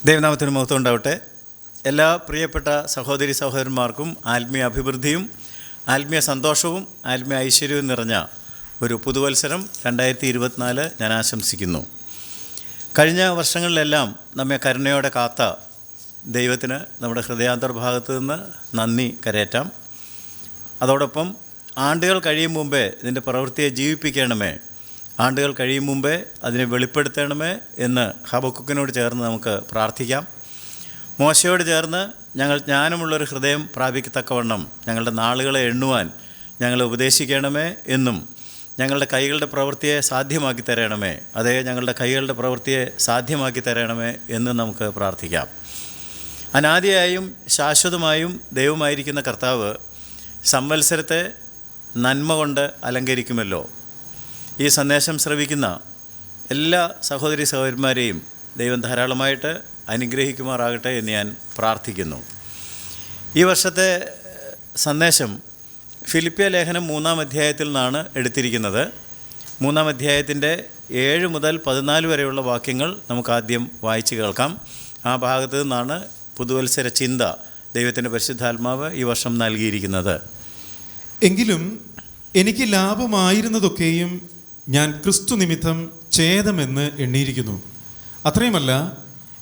ദൈവനാമത്തിന് മഹത്വം ഉണ്ടാവട്ടെ. എല്ലാ പ്രിയപ്പെട്ട സഹോദരി സഹോദരന്മാർക്കും ആത്മീയ അഭിവൃദ്ധിയും ആത്മീയ സന്തോഷവും ആത്മീയ ഐശ്വര്യവും നിറഞ്ഞ ഒരു പുതുവത്സരം 2024 ഞാൻ ആശംസിക്കുന്നു. കഴിഞ്ഞ വർഷങ്ങളിലെല്ലാം നമ്മെ കരുണയോടെ കാത്ത ദൈവത്തിന് നമ്മുടെ ഹൃദയാന്തർഭാഗത്ത് നിന്ന് നന്ദി കരയറ്റാം. അതോടൊപ്പം ആണ്ടുകൾ കഴിയും മുമ്പേ ഇതിൻ്റെ പ്രവൃത്തിയെ ജീവിപ്പിക്കണമേ, ആണ്ടുകൾ കഴിയും മുമ്പേ അതിനെ വെളിപ്പെടുത്തണമേ എന്ന് ഹബക്കുക്കിനോട് ചേർന്ന് നമുക്ക് പ്രാർത്ഥിക്കാം. മോശയോട് ചേർന്ന് ഞങ്ങൾ ജ്ഞാനമുള്ളൊരു ഹൃദയം പ്രാപിക്കത്തക്കവണ്ണം ഞങ്ങളുടെ നാളുകളെ എണ്ണുവാൻ ഞങ്ങളെ ഉപദേശിക്കണമേ എന്നും ഞങ്ങളുടെ കൈകളുടെ പ്രവൃത്തിയെ സാധ്യമാക്കി തരണമേ, അതേ ഞങ്ങളുടെ കൈകളുടെ പ്രവൃത്തിയെ സാധ്യമാക്കി തരണമേ എന്ന് നമുക്ക് പ്രാർത്ഥിക്കാം. അനാദിയായും ശാശ്വതമായും ദൈവമായിരിക്കുന്ന കർത്താവ് സംവത്സരത്തെ നന്മ കൊണ്ട് അലങ്കരിക്കുമല്ലോ. ഈ സന്ദേശം ശ്രവിക്കുന്ന എല്ലാ സഹോദരി സഹോദരന്മാരെയും ദൈവം ധാരാളമായിട്ട് അനുഗ്രഹിക്കുമാറാകട്ടെ എന്ന് ഞാൻ പ്രാർത്ഥിക്കുന്നു. ഈ വർഷത്തെ സന്ദേശം ഫിലിപ്പിയ ലേഖനം 3-ാം അധ്യായത്തിൽ നിന്നാണ് എടുത്തിരിക്കുന്നത്. 3-ാം അധ്യായത്തിൻ്റെ 7 മുതൽ 14 വരെയുള്ള വാക്യങ്ങൾ നമുക്കാദ്യം വായിച്ച് കേൾക്കാം. ആ ഭാഗത്തു നിന്നാണ് പുതുവത്സര ചിന്ത ദൈവത്തിൻ്റെ പരിശുദ്ധാത്മാവ് ഈ വർഷം നൽകിയിരിക്കുന്നത്. എങ്കിലും എനിക്ക് ലാഭമായിരുന്നതൊക്കെയും ഞാൻ ക്രിസ്തു നിമിത്തം ഛേദമെന്ന് എണ്ണിയിരിക്കുന്നു. അത്രയുമല്ല,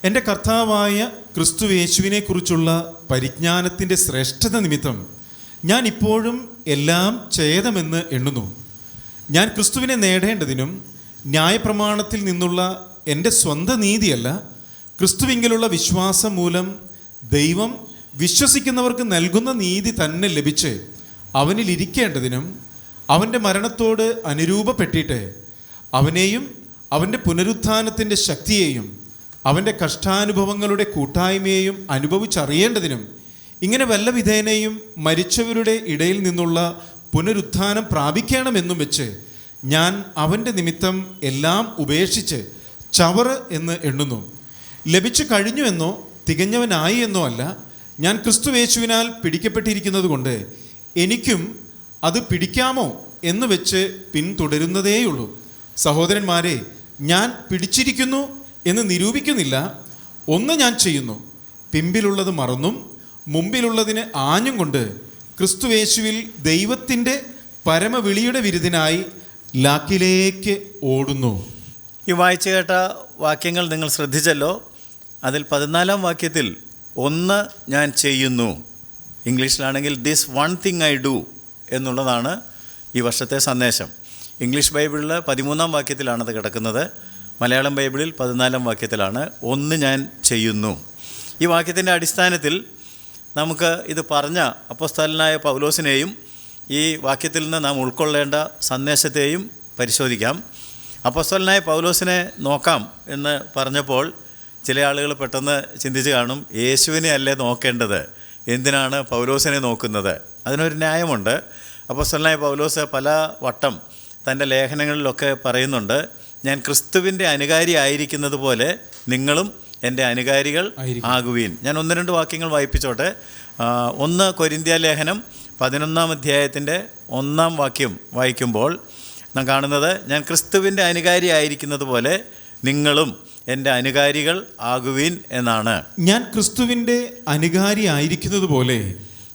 എൻ്റെ കർത്താവായ ക്രിസ്തു യേശുവിനെക്കുറിച്ചുള്ള പരിജ്ഞാനത്തിൻ്റെ ശ്രേഷ്ഠത നിമിത്തം ഞാൻ ഇപ്പോഴും എല്ലാം ഛേദമെന്ന് എണ്ണുന്നു. ഞാൻ ക്രിസ്തുവിനെ നേടേണ്ടതിനും ന്യായപ്രമാണത്തിൽ നിന്നുള്ള എൻ്റെ സ്വന്തം നീതിയല്ല, ക്രിസ്തുവിങ്കലുള്ള വിശ്വാസം മൂലം ദൈവം വിശ്വസിക്കുന്നവർക്ക് നൽകുന്ന നീതി തന്നെ ലഭിച്ച് അവനിൽ ഇരിക്കേണ്ടതിനും അവൻ്റെ മരണത്തോട് അനുരൂപപ്പെട്ടിട്ട് അവനെയും അവൻ്റെ പുനരുത്ഥാനത്തിൻ്റെ ശക്തിയെയും അവൻ്റെ കഷ്ടാനുഭവങ്ങളുടെ കൂട്ടായ്മയെയും അനുഭവിച്ചറിയേണ്ടതിനും ഇങ്ങനെ വല്ല വിധേനയും മരിച്ചവരുടെ ഇടയിൽ നിന്നുള്ള പുനരുത്ഥാനം പ്രാപിക്കണമെന്നും വെച്ച് ഞാൻ അവൻ്റെ നിമിത്തം എല്ലാം ഉപേക്ഷിച്ച് ചവറ് എന്ന് എണ്ണുന്നു. ലഭിച്ചു കഴിഞ്ഞു എന്നോ തികഞ്ഞവനായി എന്നോ അല്ല, ഞാൻ ക്രിസ്തുയേശുവിനാൽ പിടിക്കപ്പെട്ടിരിക്കുന്നത് കൊണ്ട് എനിക്കും അത് പിടിക്കാമോ എന്ന് വെച്ച് പിന്തുടരുന്നതേയുള്ളൂ. സഹോദരന്മാരെ, ഞാൻ പിടിച്ചിരിക്കുന്നു എന്ന് നിരൂപിക്കുന്നില്ല. ഒന്ന് ഞാൻ ചെയ്യുന്നു, പിമ്പിലുള്ളത് മറന്നും മുമ്പിലുള്ളതിന് ആഞ്ഞും കൊണ്ട് ക്രിസ്തുയേശുവിൽ ദൈവത്തിൻ്റെ പരമവിളിയുടെ വിരുദിനായി ലാക്കിലേക്ക് ഓടുന്നു. ഈ വായിച്ചു കേട്ട വാക്യങ്ങൾ നിങ്ങൾ ശ്രദ്ധിച്ചല്ലോ. അതിൽ 14-ാം വാക്യത്തിൽ ഒന്ന് ഞാൻ ചെയ്യുന്നു, ഇംഗ്ലീഷിലാണെങ്കിൽ this one thing I do എന്നുള്ളതാണ് ഈ വർഷത്തെ സന്ദേശം. ഇംഗ്ലീഷ് ബൈബിളിൽ 13-ാം വാക്യത്തിലാണത് കിടക്കുന്നത്. മലയാളം ബൈബിളിൽ 14-ാം വാക്യത്തിലാണ് ഒന്ന് ഞാൻ ചെയ്യുന്നു. ഈ വാക്യത്തിൻ്റെ അടിസ്ഥാനത്തിൽ നമുക്ക് ഇത് പറഞ്ഞ അപ്പോസ്തലനായ പൗലോസിനെയും ഈ വാക്യത്തിൽ നിന്ന് നാം ഉൾക്കൊള്ളേണ്ട സന്ദേശത്തെയും പരിശോധിക്കാം. അപ്പോസ്തലനായ പൗലോസിനെ നോക്കാം എന്ന് പറഞ്ഞപ്പോൾ ചില ആളുകൾ പെട്ടെന്ന് ചിന്തിച്ച് കാണും, യേശുവിനെ അല്ലേ നോക്കേണ്ടത്, എന്തിനാണ് പൗലോസിനെ നോക്കുന്നത്? അതിനൊരു ന്യായമുണ്ട്. അപ്പോസ്തലനായ പൗലോസ് പല വട്ടം തൻ്റെ ലേഖനങ്ങളിലൊക്കെ പറയുന്നുണ്ട്, ഞാൻ ക്രിസ്തുവിൻ്റെ അനുകാരി ആയിരിക്കുന്നത് പോലെ നിങ്ങളും എൻ്റെ അനുകാരികൾ ആകുവീൻ. ഞാൻ 1-2 വാക്യങ്ങൾ വായിപ്പിച്ചോട്ടെ. 1 കൊരിന്ത്യ ലേഖനം 11-ാം അധ്യായത്തിൻ്റെ 1-ാം വാക്യം വായിക്കുമ്പോൾ നാം കാണുന്നത്, ഞാൻ ക്രിസ്തുവിൻ്റെ അനുകാരി ആയിരിക്കുന്നത് പോലെ നിങ്ങളും എൻ്റെ അനുകാരികൾ ആകുവീൻ എന്നാണ്. ഞാൻ ക്രിസ്തുവിൻ്റെ അനുകാരി ആയിരിക്കുന്നത് പോലെ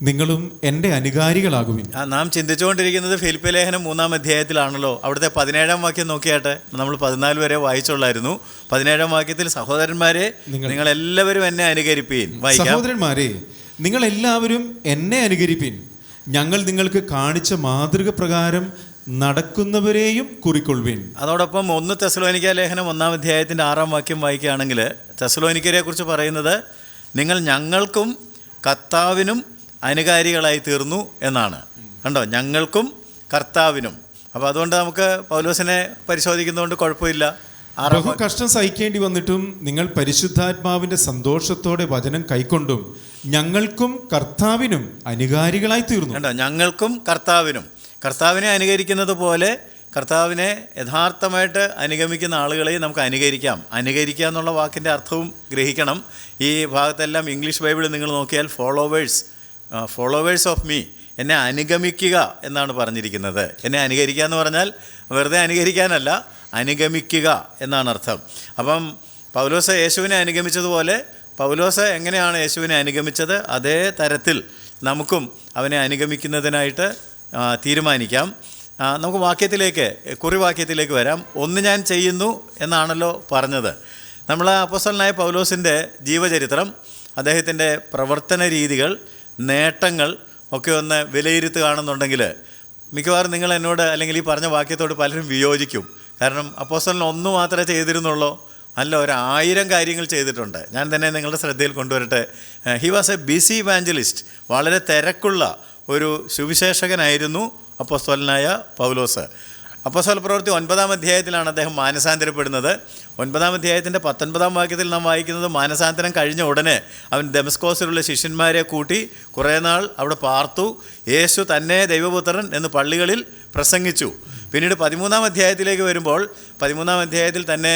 നിങ്ങളും എൻ്റെ അനുകാരികളാകുവിൻ. നാം ചിന്തിച്ചുകൊണ്ടിരിക്കുന്നത് ഫിലിപ്പിയ ലേഖനം 3-ാം അധ്യായത്തിലാണല്ലോ. അവിടുത്തെ 17-ാം വാക്യം നോക്കിയാട്ടെ. നമ്മൾ 14 വരെ വായിച്ചുള്ളായിരുന്നു. 17-ാം വാക്യത്തിൽ സഹോദരന്മാരെ നിങ്ങളെല്ലാവരും എന്നെ അനുകരിപ്പീൻ. സഹോദരന്മാരെ, നിങ്ങളെല്ലാവരും എന്നെ അനുകരിപ്പീൻ. ഞങ്ങൾ നിങ്ങൾക്ക് കാണിച്ച മാതൃക പ്രകാരം നടക്കുന്നവരെയും കുറിക്കൊള്ളുവിൻ. അതോടൊപ്പം 1 തെസ്സലോനിക്ക ലേഖനം 1-ാം അധ്യായത്തിൻ്റെ 6-ാം വാക്യം വായിക്കുകയാണെങ്കിൽ തെസ്സലോനിക്കരെ കുറിച്ച് പറയുന്നത്, നിങ്ങൾ ഞങ്ങൾക്കും കർത്താവിനും അനുകാരികളായി തീർന്നു എന്നാണ്. കണ്ടോ, ഞങ്ങൾക്കും കർത്താവിനും. അപ്പോൾ അതുകൊണ്ട് നമുക്ക് പൗലോസിനെ പരിശോധിക്കുന്നതുകൊണ്ട് കുഴപ്പമില്ല. ബഹു കഷ്ടം സഹിക്കേണ്ടി വന്നിട്ടും നിങ്ങൾ പരിശുദ്ധാത്മാവിൻ്റെ സന്തോഷത്തോടെ വചനം കൈക്കൊണ്ടും ഞങ്ങൾക്കും കർത്താവിനും അനുകാരികളായി തീർന്നു. കണ്ടോ, ഞങ്ങൾക്കും കർത്താവിനും. കർത്താവിനെ അനുകരിക്കുന്നത് പോലെ കർത്താവിനെ യഥാർത്ഥമായിട്ട് അനുഗമിക്കുന്ന ആളുകളെയും നമുക്ക് അനുകരിക്കാം. അനുകരിക്കുക എന്നുള്ള വാക്കിൻ്റെ അർത്ഥവും ഗ്രഹിക്കണം. ഈ ഭാഗത്തെല്ലാം ഇംഗ്ലീഷ് ബൈബിളിൽ നിങ്ങൾ നോക്കിയാൽ ഫോളോവേഴ്സ് ഓഫ് മീ, എന്നെ അനുഗമിക്കുക എന്നാണ് പറഞ്ഞിരിക്കുന്നത്. എന്നെ അനുകരിക്കുക എന്ന് പറഞ്ഞാൽ വെറുതെ അനുകരിക്കാനല്ല, അനുഗമിക്കുക എന്നാണ് അർത്ഥം. അപ്പം പൗലോസ് യേശുവിനെ അനുഗമിച്ചതുപോലെ പൗലോസ് എങ്ങനെയാണ് യേശുവിനെ അനുഗമിച്ചത് അതേ തരത്തിൽ നമുക്കും അവനെ അനുഗമിക്കുന്നതിനായിട്ട് തീരുമാനിക്കാം. നമുക്ക് കുറിവാക്യത്തിലേക്ക് വരാം. ഒന്ന് ഞാൻ ചെയ്യുന്നു എന്നാണല്ലോ പറഞ്ഞത്. നമ്മൾ അപ്പോസ്തലനായ പൗലോസിൻ്റെ ജീവചരിത്രം, അദ്ദേഹത്തിൻ്റെ പ്രവർത്തന രീതികൾ, നേട്ടങ്ങൾ ഒക്കെ ഒന്ന് വിലയിരുത്തുകയാണെന്നുണ്ടെങ്കിൽ മിക്കവാറും നിങ്ങൾ എന്നോട് അല്ലെങ്കിൽ ഈ പറഞ്ഞ വാക്യത്തോട് പലരും വിയോജിക്കും. കാരണം അപ്പോസ്തലൻ ഒന്ന് മാത്രമേ ചെയ്തിരുന്നുള്ളൂ, അല്ല 1000 കാര്യങ്ങൾ ചെയ്തിട്ടുണ്ട്. ഞാൻ തന്നെ നിങ്ങളുടെ ശ്രദ്ധയിൽ കൊണ്ടുവരട്ടെ. He was a busy evangelist. വളരെ തിരക്കുള്ള ഒരു സുവിശേഷകനായിരുന്നു അപ്പോസ്തലനായ പൗലോസ്. അപ്പോസ്തല പ്രവൃത്തി 9-ാം അധ്യായത്തിലാണ് അദ്ദേഹം മാനസാന്തരപ്പെടുന്നത്. 9-ാം അധ്യായത്തിൻ്റെ 19-ാം വാക്യത്തിൽ നാം വായിക്കുന്നത്, മാനസാന്തരം കഴിഞ്ഞ ഉടനെ അവൻ ദമസ്കോസിലുള്ള ശിഷ്യന്മാരെ കൂട്ടി കുറേ നാൾ അവിടെ പാർത്തു. യേശു തന്നെ ദൈവപുത്രൻ എന്ന് പള്ളികളിൽ പ്രസംഗിച്ചു. പിന്നീട് 13-ാം അധ്യായത്തിലേക്ക് വരുമ്പോൾ 13-ാം അധ്യായത്തിൽ തന്നെ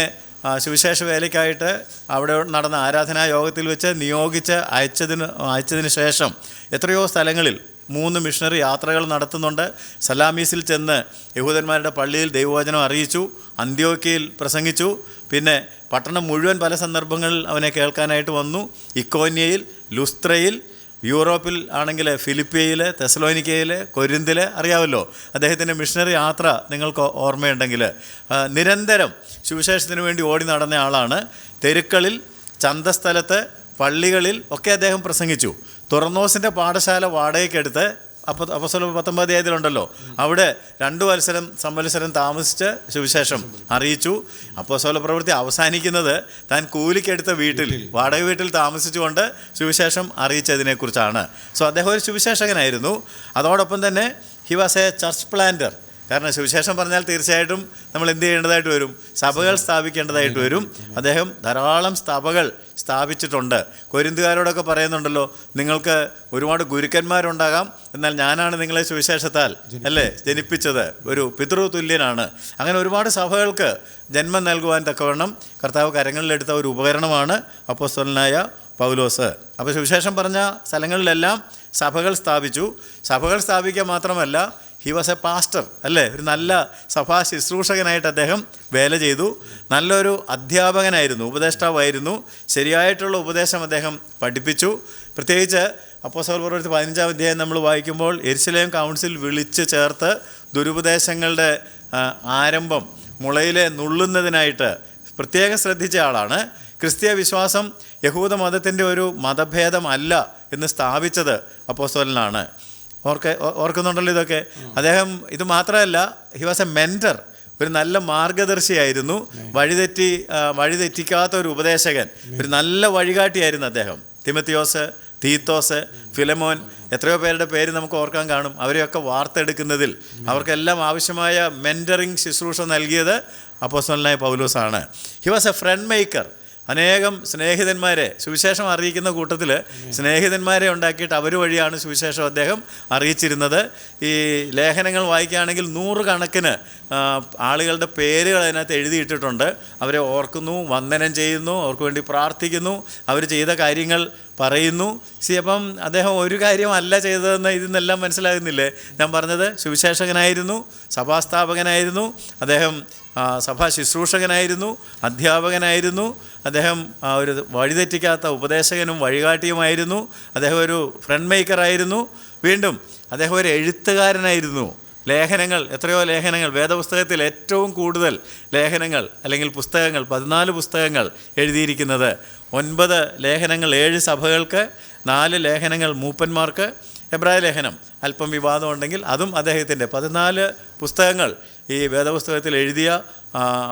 സുവിശേഷ വേലയ്ക്കായിട്ട് അവിടെ നടന്ന ആരാധനാ യോഗത്തിൽ വെച്ച് നിയോഗിച്ച് അയച്ചതിന് ശേഷം എത്രയോ സ്ഥലങ്ങളിൽ 3 മിഷണറി യാത്രകൾ നടത്തുന്നുണ്ട്. സലാമീസിൽ ചെന്ന് യഹൂദന്മാരുടെ പള്ളിയിൽ ദൈവവചനം അറിയിച്ചു. അന്ത്യോക്യയിൽ പ്രസംഗിച്ചു. പിന്നെ പട്ടണം മുഴുവൻ പല സന്ദർഭങ്ങളിൽ അവനെ കേൾക്കാനായിട്ട് വന്നു. ഇക്കോന്യയിൽ, ലുസ്ത്രയിൽ, യൂറോപ്പിൽ ആണെങ്കിൽ ഫിലിപ്പിയയിൽ, തെസലോനിക്കയിൽ, കൊരിന്തിൽ, അറിയാമല്ലോ അദ്ദേഹത്തിൻ്റെ മിഷണറി യാത്ര നിങ്ങൾക്ക് ഓർമ്മയുണ്ടെങ്കിൽ. നിരന്തരം സുവിശേഷത്തിന് വേണ്ടി ഓടി നടന്ന ആളാണ്. തെരുക്കളിൽ, ചന്തസ്ഥലത്ത്, പള്ളികളിൽ ഒക്കെ അദ്ദേഹം പ്രസംഗിച്ചു. തുറന്നോസിൻ്റെ പാഠശാല വാടകയ്ക്കെടുത്ത് അപ്പോസ്തല 19 അധ്യായത്തിലുണ്ടല്ലോ, അവിടെ 2 സംവത്സരം താമസിച്ച് സുവിശേഷം അറിയിച്ചു. അപ്പോസ്തല പ്രവൃത്തി അവസാനിക്കുന്നത് താൻ കൂലിക്കെടുത്ത വാടക വീട്ടിൽ താമസിച്ചുകൊണ്ട് സുവിശേഷം അറിയിച്ചതിനെക്കുറിച്ചാണ്. സോ അദ്ദേഹം ഒരു സുവിശേഷകനായിരുന്നു. അതോടൊപ്പം തന്നെ he was A church planter. കാരണം സുവിശേഷം പറഞ്ഞാൽ തീർച്ചയായിട്ടും നമ്മൾ എന്ത് ചെയ്യേണ്ടതായിട്ട് വരും? സഭകൾ സ്ഥാപിക്കേണ്ടതായിട്ട് വരും. അദ്ദേഹം ധാരാളം സഭകൾ സ്ഥാപിച്ചിട്ടുണ്ട്. കൊരിന്തുകാരോടൊക്കെ പറയുന്നുണ്ടല്ലോ, നിങ്ങൾക്ക് ഒരുപാട് ഗുരുക്കന്മാരുണ്ടാകാം, എന്നാൽ ഞാനാണ് നിങ്ങളെ സുവിശേഷത്താൽ ജനിപ്പിച്ചത്, ഒരു പിതൃതുല്യനാണ്. അങ്ങനെ ഒരുപാട് സഭകൾക്ക് ജന്മം നൽകുവാൻ തക്കവണ്ണം കർത്താവ് കരങ്ങളിലെടുത്ത ഒരു ഉപകരണമാണ് അപ്പോസ്തലനായ പൗലോസ്. അപ്പോൾ സുവിശേഷം പറഞ്ഞ സ്ഥലങ്ങളിലെല്ലാം സഭകൾ സ്ഥാപിച്ചു. സഭകൾ സ്ഥാപിക്കുക മാത്രമല്ല, ഹി വാസ് എ പാസ്റ്റർ, ഒരു നല്ല സഭാ ശുശ്രൂഷകനായിട്ട് അദ്ദേഹം വേല ചെയ്തു. നല്ലൊരു അധ്യാപകനായിരുന്നു, ഉപദേഷ്ടാവായിരുന്നു. ശരിയായിട്ടുള്ള ഉപദേശം അദ്ദേഹം പഠിപ്പിച്ചു. പ്രത്യേകിച്ച് അപ്പോസ്തല പ്രവൃത്തി 15-ാം അധ്യായം നമ്മൾ വായിക്കുമ്പോൾ യെരുശലേം കൗൺസിൽ വിളിച്ച് ചേർത്ത് ദുരുപദേശങ്ങളുടെ ആരംഭം മുളയിലെ നുള്ളുന്നതിനായിട്ട് പ്രത്യേകം ശ്രദ്ധിച്ച ആളാണ്. ക്രിസ്തീയ വിശ്വാസം യഹൂദ മതത്തിൻ്റെ ഒരു മതഭേദമല്ല എന്ന് സ്ഥാപിച്ചത് അപ്പോസ്തലനാണ്. ഓർക്കുന്നുണ്ടല്ലോ ഇതൊക്കെ. അദ്ദേഹം ഇത് മാത്രമല്ല, ഹി വാസ് എ മെൻറ്റർ, ഒരു നല്ല മാർഗദർശിയായിരുന്നു. വഴിതെറ്റിക്കാത്ത ഒരു ഉപദേശകൻ, ഒരു നല്ല വഴികാട്ടിയായിരുന്നു അദ്ദേഹം. തിമത്തിയോസ്, തീത്തോസ്, ഫിലമോൻ, എത്രയോ പേരുടെ പേര് നമുക്ക് ഓർക്കാൻ കാണും. അവരെയൊക്കെ വാർത്തെടുക്കുന്നതിൽ അവർക്കെല്ലാം ആവശ്യമായ മെൻറ്ററിങ് ശുശ്രൂഷ നൽകിയത് അപ്പോസ്തലനായ പൗലോസാണ്. He was a friend maker. അനേകം സ്നേഹിതന്മാരെ, സുവിശേഷം അറിയിക്കുന്ന കൂട്ടത്തിൽ സ്നേഹിതന്മാരെ ഉണ്ടാക്കിയിട്ട് അവർ വഴിയാണ് സുവിശേഷം അദ്ദേഹം അറിയിച്ചിരുന്നത്. ഈ ലേഖനങ്ങൾ വായിക്കുകയാണെങ്കിൽ 100 കണക്കിന് ആളുകളുടെ പേരുകൾ അതിനകത്ത് എഴുതിയിട്ടിട്ടുണ്ട്. അവരെ ഓർക്കുന്നു, വന്ദനം ചെയ്യുന്നു, അവർക്ക് വേണ്ടി പ്രാർത്ഥിക്കുന്നു, അവർ ചെയ്ത കാര്യങ്ങൾ പറയുന്നു. അപ്പം അദ്ദേഹം ഒരു കാര്യമല്ല ചെയ്തതെന്ന് ഇതിന്നെല്ലാം മനസ്സിലാകുന്നില്ലേ? ഞാൻ പറഞ്ഞത് സുവിശേഷകനായിരുന്നു, സഭാസ്ഥാപകനായിരുന്നു, അദ്ദേഹം സഭാ ശുശ്രൂഷകനായിരുന്നു, അധ്യാപകനായിരുന്നു, അദ്ദേഹം ഒരു വഴിതെറ്റിക്കാത്ത ഉപദേശകനും വഴികാട്ടിയുമായിരുന്നു, അദ്ദേഹം ഒരു ഫ്രണ്ട് മേക്കറായിരുന്നു. വീണ്ടും അദ്ദേഹം ഒരു എഴുത്തുകാരനായിരുന്നു. ലേഖനങ്ങൾ, എത്രയോ ലേഖനങ്ങൾ, വേദപുസ്തകത്തിൽ ഏറ്റവും കൂടുതൽ ലേഖനങ്ങൾ അല്ലെങ്കിൽ പുസ്തകങ്ങൾ 14 പുസ്തകങ്ങൾ എഴുതിയിരിക്കുന്നത്. 9 ലേഖനങ്ങൾ 7 സഭകൾക്ക്, 4 ലേഖനങ്ങൾ മൂപ്പന്മാർക്ക്. എബ്രായ ലേഖനം അല്പം വിവാദമുണ്ടെങ്കിൽ അതും അദ്ദേഹത്തിൻ്റെ 14 പുസ്തകങ്ങൾ ഈ വേദപുസ്തകത്തിൽ എഴുതിയ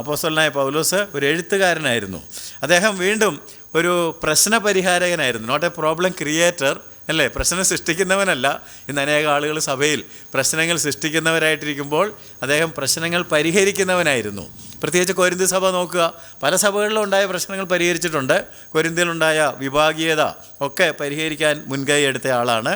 അപ്പോസ്തലനായ പൗലോസ് ഒരു എഴുത്തുകാരനായിരുന്നു. അദ്ദേഹം വീണ്ടും ഒരു പ്രശ്നപരിഹാരകനായിരുന്നു. നോട്ട് എ പ്രോബ്ലം ക്രിയേറ്റർ, പ്രശ്നം സൃഷ്ടിക്കുന്നവനല്ല. ഇന്ന് അനേക ആളുകൾ സഭയിൽ പ്രശ്നങ്ങൾ സൃഷ്ടിക്കുന്നവരായിട്ടിരിക്കുമ്പോൾ അദ്ദേഹം പ്രശ്നങ്ങൾ പരിഹരിക്കുന്നവനായിരുന്നു. പ്രത്യേകിച്ച് കൊരിന്ത് സഭ നോക്കുക, പല സഭകളിലും ഉണ്ടായ പ്രശ്നങ്ങൾ പരിഹരിച്ചിട്ടുണ്ട്. കൊരിന്തിലുണ്ടായ വിഭാഗീയത ഒക്കെ പരിഹരിക്കാൻ മുൻകൈ എടുത്ത ആളാണ്.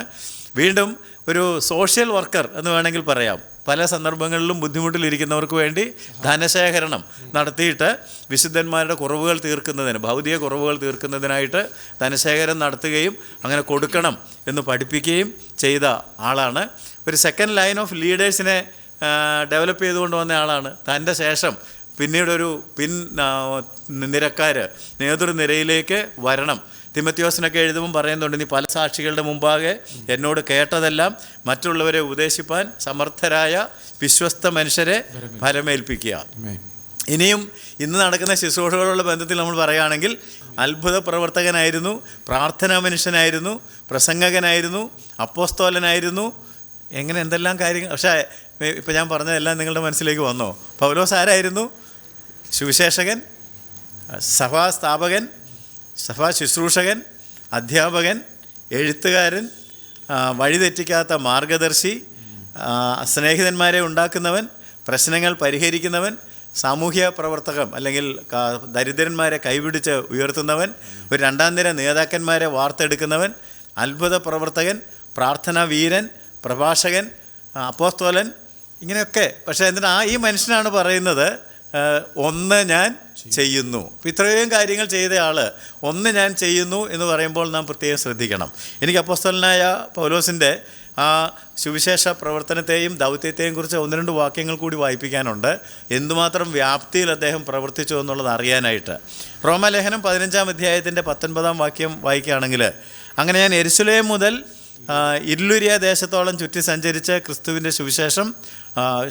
വീണ്ടും ഒരു സോഷ്യൽ വർക്കർ എന്ന് വേണമെങ്കിൽ പറയാം. പല സന്ദർഭങ്ങളിലും ബുദ്ധിമുട്ടിലിരിക്കുന്നവർക്ക് വേണ്ടി ധനശേഖരണം നടത്തിയിട്ട് വിശുദ്ധന്മാരുടെ കുറവുകൾ തീർക്കുന്നതിന്, ഭൗതിക കുറവുകൾ തീർക്കുന്നതിനായിട്ട് ധനശേഖരം നടത്തുകയും അങ്ങനെ കൊടുക്കണം എന്ന് പഠിപ്പിക്കുകയും ചെയ്ത ആളാണ്. ഒരു സെക്കൻഡ് ലൈൻ ഓഫ് ലീഡേഴ്സിനെ ഡെവലപ്പ് ചെയ്തുകൊണ്ട് വന്ന ആളാണ്. തൻ്റെ ശേഷം പിന്നീടൊരു നിരക്കാർ നേതൃനിരയിലേക്ക് വരണം, തിമോത്തിയോസിനൊക്കെ എഴുതുമ്പോൾ പറയുന്നുണ്ട്, നീ പല സാക്ഷികളുടെ മുമ്പാകെ എന്നോട് കേട്ടതെല്ലാം മറ്റുള്ളവരെ ഉപദേശിപ്പാൻ സമർത്ഥരായ വിശ്വസ്ത മനുഷ്യരെ ഫലമേൽപ്പിക്കുക. ഇനിയും ഇന്ന് നടക്കുന്ന ശുശ്രൂഷകളുള്ള ബന്ധത്തിൽ നമ്മൾ പറയുകയാണെങ്കിൽ അത്ഭുത പ്രവർത്തകനായിരുന്നു, പ്രാർത്ഥനാ മനുഷ്യനായിരുന്നു, പ്രസംഗകനായിരുന്നു, അപ്പോസ്തോലനായിരുന്നു, എങ്ങനെ എന്തെല്ലാം കാര്യങ്ങൾ. പക്ഷേ ഇപ്പം ഞാൻ പറഞ്ഞതെല്ലാം നിങ്ങളുടെ മനസ്സിലേക്ക് വന്നോ? പൗലോസ് ആരായിരുന്നു? സുവിശേഷകൻ, സഭാസ്ഥാപകൻ, സഭാ ശുശ്രൂഷകൻ, അധ്യാപകൻ, എഴുത്തുകാരൻ, വഴിതെറ്റിക്കാത്ത മാർഗദർശി, സ്നേഹിതന്മാരെ ഉണ്ടാക്കുന്നവൻ, പ്രശ്നങ്ങൾ പരിഹരിക്കുന്നവൻ, സാമൂഹ്യ പ്രവർത്തകം അല്ലെങ്കിൽ ദരിദ്രന്മാരെ കൈപിടിച്ച് ഉയർത്തുന്നവൻ, ഒരു രണ്ടാം നിര നേതാക്കന്മാരെ വാർത്തെടുക്കുന്നവൻ, അത്ഭുത പ്രവർത്തകൻ, പ്രാർത്ഥനാ വീരൻ, പ്രഭാഷകൻ, അപ്പോസ്തോലൻ, ഇങ്ങനെയൊക്കെ. പക്ഷേ എന്നിട്ട് ഈ മനുഷ്യനാണ് പറയുന്നത്, ഒന്ന് ഞാൻ ചെയ്യുന്നു. അപ്പോൾ ഇത്രയും കാര്യങ്ങൾ ചെയ്ത ആൾ ഒന്ന് ഞാൻ ചെയ്യുന്നു എന്ന് പറയുമ്പോൾ നാം പ്രത്യേകം ശ്രദ്ധിക്കണം. എനിക്ക് അപ്പോസ്തലനായ പൗലോസിൻ്റെ ആ സുവിശേഷ പ്രവർത്തനത്തെയും ദൗത്യത്തെയും കുറിച്ച് 1-2 വാക്യങ്ങൾ കൂടി വായിപ്പിക്കാനുണ്ട്. എന്തുമാത്രം വ്യാപ്തിയിൽ അദ്ദേഹം പ്രവർത്തിച്ചു എന്നുള്ളത് അറിയാനായിട്ട്. റോമാലേഖനം 15-ാം അധ്യായത്തിൻ്റെ 19-ാം വാക്യം വായിക്കുകയാണെങ്കിൽ, അങ്ങനെ ഞാൻ യെരുശലേം മുതൽ ഇല്ലുരിയ ദേശത്തോളം ചുറ്റി സഞ്ചരിച്ച് ക്രിസ്തുവിൻ്റെ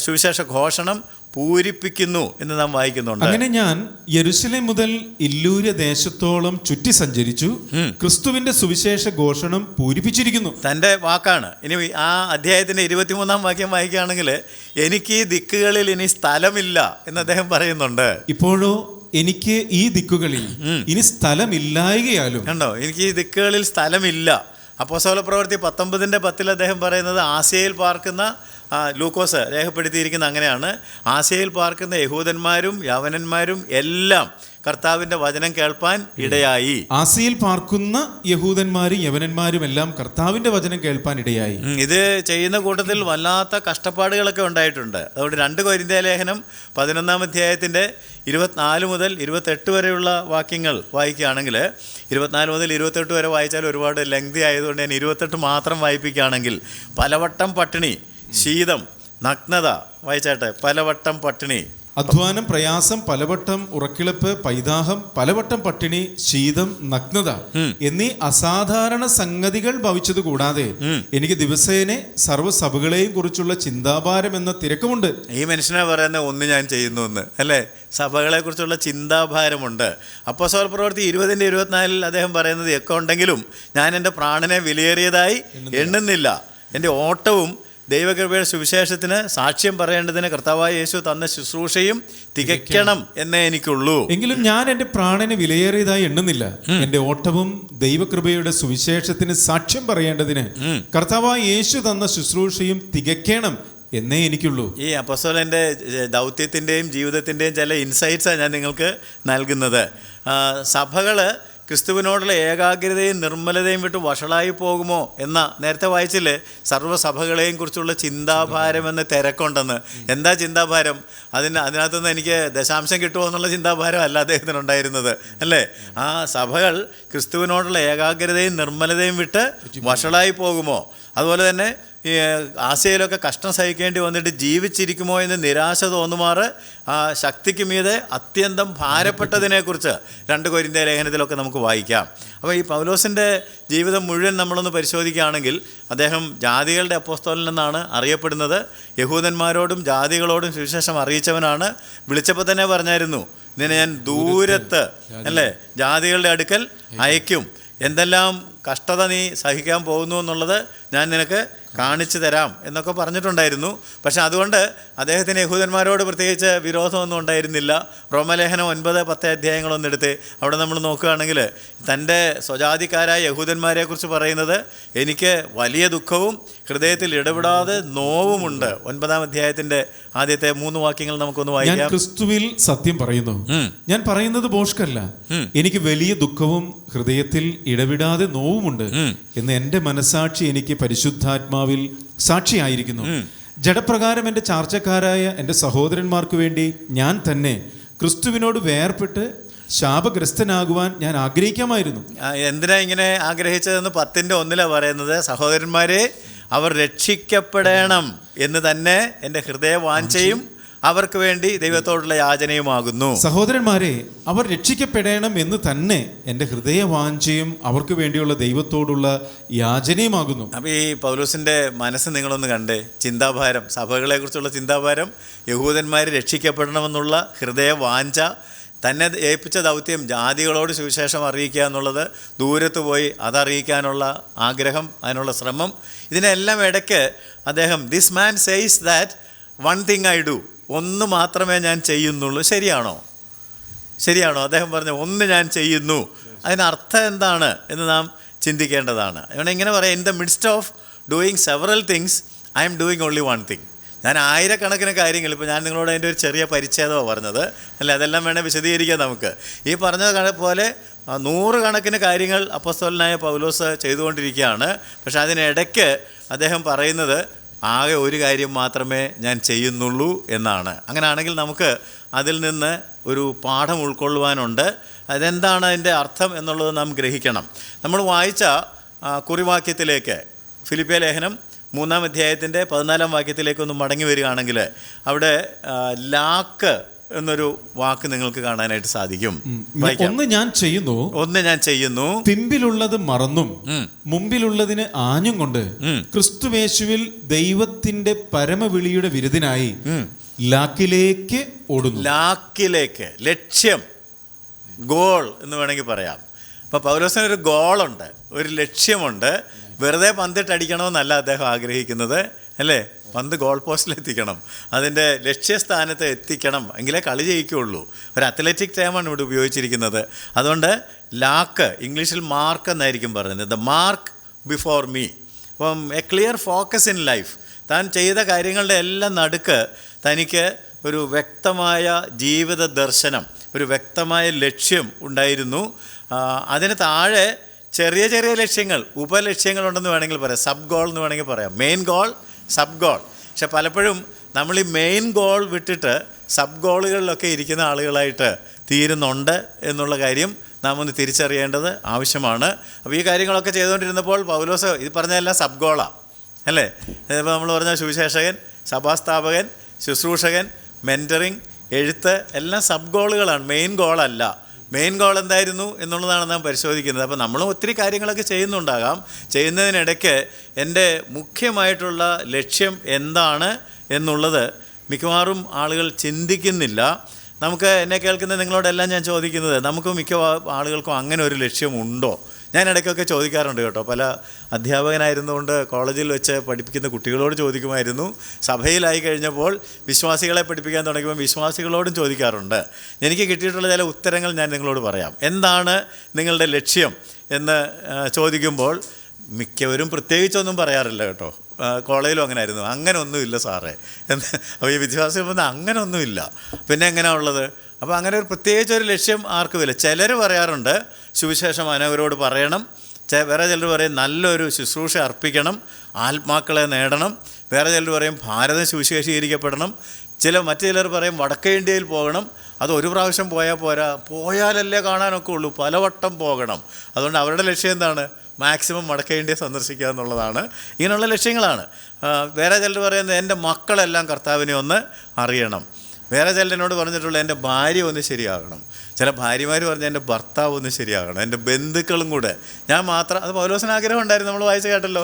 സുവിശേഷ ഘോഷണം പൂരിപ്പിക്കുന്നു എന്ന് നാം വായിക്കുന്നുണ്ട്. അങ്ങനെ ഞാൻ യെരുശലേം മുതൽ ഇല്ലൂര്യ ദേശത്തോളം ചുറ്റി സഞ്ചരിച്ചു, ക്രിസ്തുവിന്റെ സുവിശേഷ ഘോഷണം പൂരിപ്പിച്ചിരിക്കുന്നു. തൻ്റെ വാക്കാണ്. ഇനി ആ അധ്യായത്തിൻ്റെ 23-ാം വാക്യം വായിക്കുകയാണെങ്കിൽ, എനിക്ക് ഈ ദിക്കുകളിൽ ഇനി സ്ഥലമില്ല എന്ന് അദ്ദേഹം പറയുന്നുണ്ട്. ഇപ്പോഴോ എനിക്ക് ഈ ദിക്കുകളിൽ ഇനി സ്ഥലമില്ലായകയാലും. കണ്ടോ, എനിക്ക് ഈ ദിക്കുകളിൽ സ്ഥലമില്ല. അപ്പോസ്തല പ്രവൃത്തി 19-10 അദ്ദേഹം പറയുന്നത്, ആസിയയിൽ പാർക്കുന്ന ലൂക്കോസ് രേഖപ്പെടുത്തിയിരിക്കുന്ന അങ്ങനെയാണ്, ആസിയയിൽ പാർക്കുന്ന യഹൂദന്മാരും യവനന്മാരും എല്ലാം കർത്താവിൻ്റെ വചനം കേൾപ്പാൻ ഇടയായി. ആസിയയിൽ പാർക്കുന്ന യഹൂദന്മാരും യവനന്മാരും എല്ലാം കർത്താവിൻ്റെ വചനം കേൾപ്പാൻ ഇടയായി. ഇത് ചെയ്യുന്ന കൂട്ടത്തിൽ വല്ലാത്ത കഷ്ടപ്പാടുകളൊക്കെ ഉണ്ടായിട്ടുണ്ട്. അതുകൊണ്ട് 2 കൊരിന്ത്യ ലേഖനം 11-ാം അധ്യായത്തിൻ്റെ 24 മുതൽ 28 വരെയുള്ള വാക്യങ്ങൾ വായിക്കുകയാണെങ്കിൽ, 24 മുതൽ 28 വരെ വായിച്ചാൽ ഒരുപാട് ലെങ്തി ആയതുകൊണ്ട് ഞാൻ 28 മാത്രം വായിപ്പിക്കുകയാണെങ്കിൽ, പലവട്ടം പട്ടിണി, ശീതം, നഗ്നത, വായിച്ചാട്ടെ, പലവട്ടം പട്ടിണി, അധ്വാനം, പ്രയാസം, പലവട്ടം ഉറക്കിളപ്പ്, പൈതാഹം, പലവട്ടം പട്ടിണി, ശീതം, നഗ്നത എന്നീ അസാധാരണ സംഗതികൾ ഭവിച്ചത് കൂടാതെ എനിക്ക് ദിവസേന സർവ്വസഭകളെയും കുറിച്ചുള്ള ചിന്താഭാരം എന്ന തിരക്കുമുണ്ട്. ഈ മനുഷ്യനെ പറയുന്ന ഒന്ന് ഞാൻ ചെയ്യുന്നു എന്ന്, അല്ലേ? സഭകളെ കുറിച്ചുള്ള ചിന്താഭാരമുണ്ട്. അപ്പോസ്തല പ്രവൃത്തി 20-24 അദ്ദേഹം പറയുന്നത്, ഒക്കെ ഉണ്ടെങ്കിലും ഞാൻ എൻ്റെ പ്രാണനെ വിലയേറിയതായി എണ്ണുന്നില്ല. എൻ്റെ ഓട്ടവും ദൈവകൃപയുടെ സുവിശേഷത്തിന് സാക്ഷ്യം പറയേണ്ടതിന് കർത്താവായ യേശു തന്ന ശുശ്രൂഷയും തികയ്ക്കണം എന്നേ എനിക്കുള്ളൂ. എങ്കിലും ഞാൻ എൻ്റെ പ്രാണനെ വിലയേറിയതായി എണ്ണുന്നില്ല. എൻ്റെ ഓട്ടവും ദൈവകൃപയുടെ സുവിശേഷത്തിന് സാക്ഷ്യം പറയേണ്ടതിന് കർത്താവായ യേശു തന്ന ശുശ്രൂഷയും തികയ്ക്കണം എന്നേ എനിക്കുള്ളൂ. ഈ അപ്പോസ്തലൻ്റെ ദൗത്യത്തിൻ്റെയും ജീവിതത്തിൻ്റെയും ചില ഇൻസൈറ്റ്സാണ് ഞാൻ നിങ്ങൾക്ക് നൽകുന്നത്. സഭകൾ ക്രിസ്തുവിനോടുള്ള ഏകാഗ്രതയും നിർമ്മലതയും വിട്ട് വഷളായി പോകുമോ എന്ന, നേരത്തെ വായിച്ചില്ലേ, സർവ്വസഭകളെയും കുറിച്ചുള്ള ചിന്താഭാരം എന്ന തിരക്കുണ്ടെന്ന്. എന്താ ചിന്താഭാരം? അതിനകത്തുനിന്ന് എനിക്ക് ദശാംശം കിട്ടുമോ എന്നുള്ള ചിന്താഭാരം അല്ല അദ്ദേഹത്തിനുണ്ടായിരുന്നത്, അല്ലേ? ആ സഭകൾ ക്രിസ്തുവിനോടുള്ള ഏകാഗ്രതയും നിർമ്മലതയും വിട്ട് വഷളായി പോകുമോ, അതുപോലെ തന്നെ ഈ ആശയിലൊക്കെ കഷ്ടം സഹിക്കേണ്ടി വന്നിട്ട് ജീവിച്ചിരിക്കുമോ എന്ന് നിരാശ തോന്നുമാറ് ആ ശക്തിക്ക് മീതെ അത്യന്തം ഭാരപ്പെട്ടതിനെക്കുറിച്ച് 2 കൊരിന്ത്യ ലേഖനത്തിലൊക്കെ നമുക്ക് വായിക്കാം. അപ്പോൾ ഈ പൗലോസിൻ്റെ ജീവിതം മുഴുവൻ നമ്മളൊന്ന് പരിശോധിക്കുകയാണെങ്കിൽ, അദ്ദേഹം ജാതികളുടെ അപ്പോസ്തലൻ എന്നാണ് അറിയപ്പെടുന്നത്. യഹൂദന്മാരോടും ജാതികളോടും സുവിശേഷം അറിയിച്ചവനാണ്. വിളിച്ചപ്പോൾ തന്നെ പറഞ്ഞായിരുന്നു, ഇതിനെ ഞാൻ ദൂരത്ത്, അല്ലേ, ജാതികളുടെ അടുക്കൽ അയക്കും. എന്തെല്ലാം കഷ്ടത നീ സഹിക്കാൻ പോകുന്നു എന്നുള്ളത് ഞാൻ നിനക്ക് കാണിച്ചു തരാം എന്നൊക്കെ പറഞ്ഞിട്ടുണ്ടായിരുന്നു. പക്ഷെ അതുകൊണ്ട് അദ്ദേഹത്തിന് യഹൂദന്മാരോട് പ്രത്യേകിച്ച് വിരോധമൊന്നും ഉണ്ടായിരുന്നില്ല. റോമലേഖനം 9-10 അധ്യായങ്ങളൊന്നും എടുത്ത് അവിടെ നമ്മൾ നോക്കുകയാണെങ്കിൽ, തൻ്റെ സ്വജാതിക്കാരായ യഹൂദന്മാരെക്കുറിച്ച് പറയുന്നത്, എനിക്ക് വലിയ ദുഃഖവും ഹൃദയത്തിൽ ഇടപെടാതെ നോവുമുണ്ട്. 9-ാം അധ്യായത്തിൻ്റെ ആദ്യത്തെ 3 വാക്യങ്ങൾ നമുക്കൊന്ന് വായിക്കാം. ഞാൻ ക്രിസ്തുവിൽ സത്യം പറയുന്നു, ഞാൻ പറയുന്നത് ഭോഷ്കല്ല, എനിക്ക് വലിയ ദുഃഖവും ഹൃദയത്തിൽ ഇടവിടാതെ നോവുമുണ്ട് എന്ന് എൻ്റെ മനസാക്ഷി എനിക്ക് പരിശുദ്ധാത്മാവിൽ സാക്ഷിയായിരിക്കുന്നു. ജഡപ്രകാരം എൻ്റെ ചാർച്ചക്കാരായ എൻ്റെ സഹോദരന്മാർക്ക് വേണ്ടി ഞാൻ തന്നെ ക്രിസ്തുവിനോട് വേർപെട്ട് ശാപഗ്രസ്തനാകുവാൻ ഞാൻ ആഗ്രഹിക്കാമായിരുന്നു. എന്തിനാ ഇങ്ങനെ ആഗ്രഹിച്ചതെന്ന് 10-1 പറയുന്നത്, സഹോദരന്മാരെ, അവർ രക്ഷിക്കപ്പെടണം എന്ന് തന്നെ എൻ്റെ ഹൃദയ വാഞ്ചയും അവർക്ക് വേണ്ടി ദൈവത്തോടുള്ള യാചനയുമാകുന്നു. സഹോദരന്മാരെ, അവർ രക്ഷിക്കപ്പെടണം എന്ന് തന്നെ എൻ്റെ ഹൃദയവാഞ്ചയും അവർക്ക് വേണ്ടിയുള്ള ദൈവത്തോടുള്ള യാചനയുമാകുന്നു. അപ്പോൾ ഈ പൗലോസിൻ്റെ മനസ്സ് നിങ്ങളൊന്ന് കണ്ടേ. ചിന്താഭാരം, സഭകളെക്കുറിച്ചുള്ള ചിന്താഭാരം, യഹൂദന്മാർ രക്ഷിക്കപ്പെടണമെന്നുള്ള ഹൃദയവാഞ്ച, തന്നെ ഏൽപ്പിച്ച ദൗത്യം ജാതികളോട് സുവിശേഷം അറിയിക്കുക എന്നുള്ളത്, ദൂരത്ത് പോയി അതറിയിക്കാനുള്ള ആഗ്രഹം, അതിനുള്ള ശ്രമം, ഇതിനെല്ലാം ഇടയ്ക്ക് അദ്ദേഹം this man says that one thing I do, ഒന്ന് മാത്രമേ ഞാൻ ചെയ്യുന്നുള്ളൂ. ശരിയാണോ? അദ്ദേഹം പറഞ്ഞ ഒന്ന് ഞാൻ ചെയ്യുന്നു, അതിനർത്ഥം എന്താണ് എന്ന് നാം ചിന്തിക്കേണ്ടതാണ്. ഇങ്ങനെ പറയാം, in the midst of doing several things I am doing only one thing. ഞാൻ ആയിരക്കണക്കിന് കാര്യങ്ങൾ, ഇപ്പോൾ ഞാൻ നിങ്ങളോട് അതിൻ്റെ ഒരു ചെറിയ പരിച്ഛേദമാണ് പറഞ്ഞത് അല്ലേ, അതെല്ലാം വേണേൽ വിശദീകരിക്കാം നമുക്ക്. ഈ പറഞ്ഞ പോലെ 100 കണക്കിന് കാര്യങ്ങൾ അപ്പോസ്തലനായ പൗലോസ് ചെയ്തുകൊണ്ടിരിക്കുകയാണ്. പക്ഷെ അതിനിടയ്ക്ക് അദ്ദേഹം പറയുന്നത് ആകെ ഒരു കാര്യം മാത്രമേ ഞാൻ ചെയ്യുന്നുള്ളൂ എന്നാണ്. അങ്ങനെയാണെങ്കിൽ നമുക്ക് അതിൽ നിന്ന് ഒരു പാഠം ഉൾക്കൊള്ളുവാനുണ്ട്. അതെന്താണ് അതിൻ്റെ അർത്ഥം എന്നുള്ളത് നാം ഗ്രഹിക്കണം. നമ്മൾ വായിച്ച കുറിവാക്യത്തിലേക്ക്, ഫിലിപ്പിയ ലേഖനം 3-ാം അധ്യായത്തിൻ്റെ 14-ാം വാക്യത്തിലേക്കൊന്ന് മടങ്ങി വരികയാണെങ്കിൽ അവിടെ ലാക്ക് എന്നൊരു വാക്ക് നിങ്ങൾക്ക് കാണാനായിട്ട് സാധിക്കും. ഒന്ന് ഞാൻ ചെയ്യുന്നു പിമ്പിലുള്ളത് മറന്നും മുമ്പിലുള്ളതിന് ആഞ്ഞും കൊണ്ട് ക്രിസ്തുവേശുവിൽ ദൈവത്തിന്റെ പരമവിളിയുടെ വിരുദിനായി ലാക്കിലേക്ക് ഓടുന്നു. ലാക്കിലേക്ക്, ലക്ഷ്യം, ഗോൾ എന്ന് വേണമെങ്കിൽ പറയാം. അപ്പോൾ പൗലോസിനൊരു ഗോളുണ്ട്, ഒരു ലക്ഷ്യമുണ്ട്. വെറുതെ പന്തിട്ടടിക്കണമെന്നല്ല അദ്ദേഹം ആഗ്രഹിക്കുന്നത് അല്ലേ, പന്ത് ഗോൾ പോസ്റ്റിലെത്തിക്കണം, അതിൻ്റെ ലക്ഷ്യസ്ഥാനത്ത് എത്തിക്കണം, എങ്കിലേ കളി ജയിക്കുകയുള്ളൂ. ഒരു അത്ലറ്റിക് ടൈമാണ് ഇവിടെ ഉപയോഗിച്ചിരിക്കുന്നത്. അതുകൊണ്ട് ലാക്ക്, ഇംഗ്ലീഷിൽ മാർക്ക് എന്നായിരിക്കും പറയുന്നത്, ദ മാർക്ക് ബിഫോർ മീ. അപ്പം A clear focus in life. താൻ ചെയ്ത കാര്യങ്ങളുടെ എല്ലാം നടുക്ക് തനിക്ക് ഒരു വ്യക്തമായ ജീവിത ദർശനം, ഒരു വ്യക്തമായ ലക്ഷ്യം ഉണ്ടായിരുന്നു. അതിന് താഴെ ചെറിയ ചെറിയ ലക്ഷ്യങ്ങൾ, ഉപലക്ഷ്യങ്ങളുണ്ടെന്ന് വേണമെങ്കിൽ പറയാം, സബ് ഗോൾ എന്ന് വേണമെങ്കിൽ പറയാം. Main goal, sub goal. പക്ഷെ പലപ്പോഴും നമ്മൾ ഈ മെയിൻ ഗോൾ വിട്ടിട്ട് സബ് ഗോളുകളിലൊക്കെ ഇരിക്കുന്ന ആളുകളായിട്ട് തീരുന്നുണ്ട് എന്നുള്ള കാര്യം നാം ഒന്ന് തിരിച്ചറിയേണ്ടത് ആവശ്യമാണ്. അപ്പോൾ ഈ കാര്യങ്ങളൊക്കെ ചെയ്തുകൊണ്ടിരുന്നപ്പോൾ പൗലോസ് ഇത് പറഞ്ഞതെല്ലാം സബ് ഗോളാണ് അല്ലേ. ഇപ്പോൾ നമ്മൾ പറഞ്ഞ സുവിശേഷകൻ, സഭാസ്ഥാപകൻ, ശുശ്രൂഷകൻ, മെൻറ്ററിങ്, എഴുത്ത് എല്ലാം സബ് ഗോളുകളാണ്, മെയിൻ ഗോളല്ല. മെയിൻ ഗോൾ എന്തായിരുന്നു എന്നുള്ളതാണ് നാം പരിശോധിക്കുന്നത്. അപ്പോൾ നമ്മളും ഒത്തിരി കാര്യങ്ങളൊക്കെ ചെയ്യുന്നുണ്ടാകാം. ചെയ്യുന്നതിനിടയ്ക്ക് എൻ്റെ മുഖ്യമായിട്ടുള്ള ലക്ഷ്യം എന്താണ് എന്നുള്ളത് മിക്കവാറും ആളുകൾ ചിന്തിക്കുന്നില്ല. നമുക്ക് എന്നെ കേൾക്കുന്ന നിങ്ങളോടെല്ലാം ഞാൻ ചോദിക്കുന്നത്, നമുക്ക് മിക്ക ആളുകൾക്കും അങ്ങനെ ഒരു ലക്ഷ്യമുണ്ടോ? ഞാൻ ഇടയ്ക്കൊക്കെ ചോദിക്കാറുണ്ട് കേട്ടോ. പല അധ്യാപകനായിരുന്നുകൊണ്ട് കോളേജിൽ വെച്ച് പഠിപ്പിക്കുന്ന കുട്ടികളോട് ചോദിക്കുമായിരുന്നു. സഭയിലായി കഴിഞ്ഞപ്പോൾ വിശ്വാസികളെ പഠിപ്പിക്കാൻ തുടങ്ങിയപ്പോൾ വിശ്വാസികളോടും ചോദിക്കാറുണ്ട്. എനിക്ക് കിട്ടിയിട്ടുള്ള ചില ഉത്തരങ്ങൾ ഞാൻ നിങ്ങളോട് പറയാം. എന്താണ് നിങ്ങളുടെ ലക്ഷ്യം എന്ന് ചോദിക്കുമ്പോൾ മിക്കവരും പ്രത്യേകിച്ചൊന്നും പറയാറില്ല കേട്ടോ. കോളേജിലും അങ്ങനെ ആയിരുന്നു, അങ്ങനെ ഒന്നുമില്ല സാറേ എന്ന്. അപ്പോൾ ഈ വിശ്വാസികൾ പറഞ്ഞാൽ അങ്ങനെ ഒന്നുമില്ല, പിന്നെ എങ്ങനെയാണ് ഉള്ളത്? അപ്പോൾ അങ്ങനെ ഒരു പ്രത്യേകിച്ചൊരു ലക്ഷ്യം ആർക്കുമില്ല. ചിലർ പറയാറുണ്ട് സുവിശേഷം അനേകരോട് പറയണം, വേറെ ചിലർ പറയും നല്ലൊരു ശുശ്രൂഷ അർപ്പിക്കണം, ആത്മാക്കളെ നേടണം, വേറെ ചിലർ പറയും ഭാരതം സുവിശേഷീകരിക്കപ്പെടണം, മറ്റു ചിലർ പറയും വടക്കേ ഇന്ത്യയിൽ പോകണം, അത് ഒരു പ്രാവശ്യം പോയാൽ പോരാ, പോയാലല്ലേ കാണാനൊക്കെ ഉള്ളൂ, പലവട്ടം പോകണം. അതുകൊണ്ട് അവരുടെ ലക്ഷ്യം എന്താണ്? മാക്സിമം വടക്കേ ഇന്ത്യ സന്ദർശിക്കുക എന്നുള്ളതാണ്. ഇങ്ങനെയുള്ള ലക്ഷ്യങ്ങളാണ്. വേറെ ചിലർ പറയുന്നത് എൻ്റെ മക്കളെല്ലാം കർത്താവിനെ ഒന്ന് അറിയണം. വേറെ ചിലരോട് പറഞ്ഞിട്ടുള്ള എൻ്റെ ഭാര്യ ഒന്ന് ശരിയാകണം. ചില ഭാര്യമാർ പറഞ്ഞാൽ എൻ്റെ ഭർത്താവ് ഒന്ന് ശരിയാകണം, എൻ്റെ ബന്ധുക്കളും കൂടെ. ഞാൻ മാത്രം, അത് പൗലോസിന് ആഗ്രഹം ഉണ്ടായിരുന്നു, നമ്മൾ വായിച്ച് കേട്ടല്ലോ,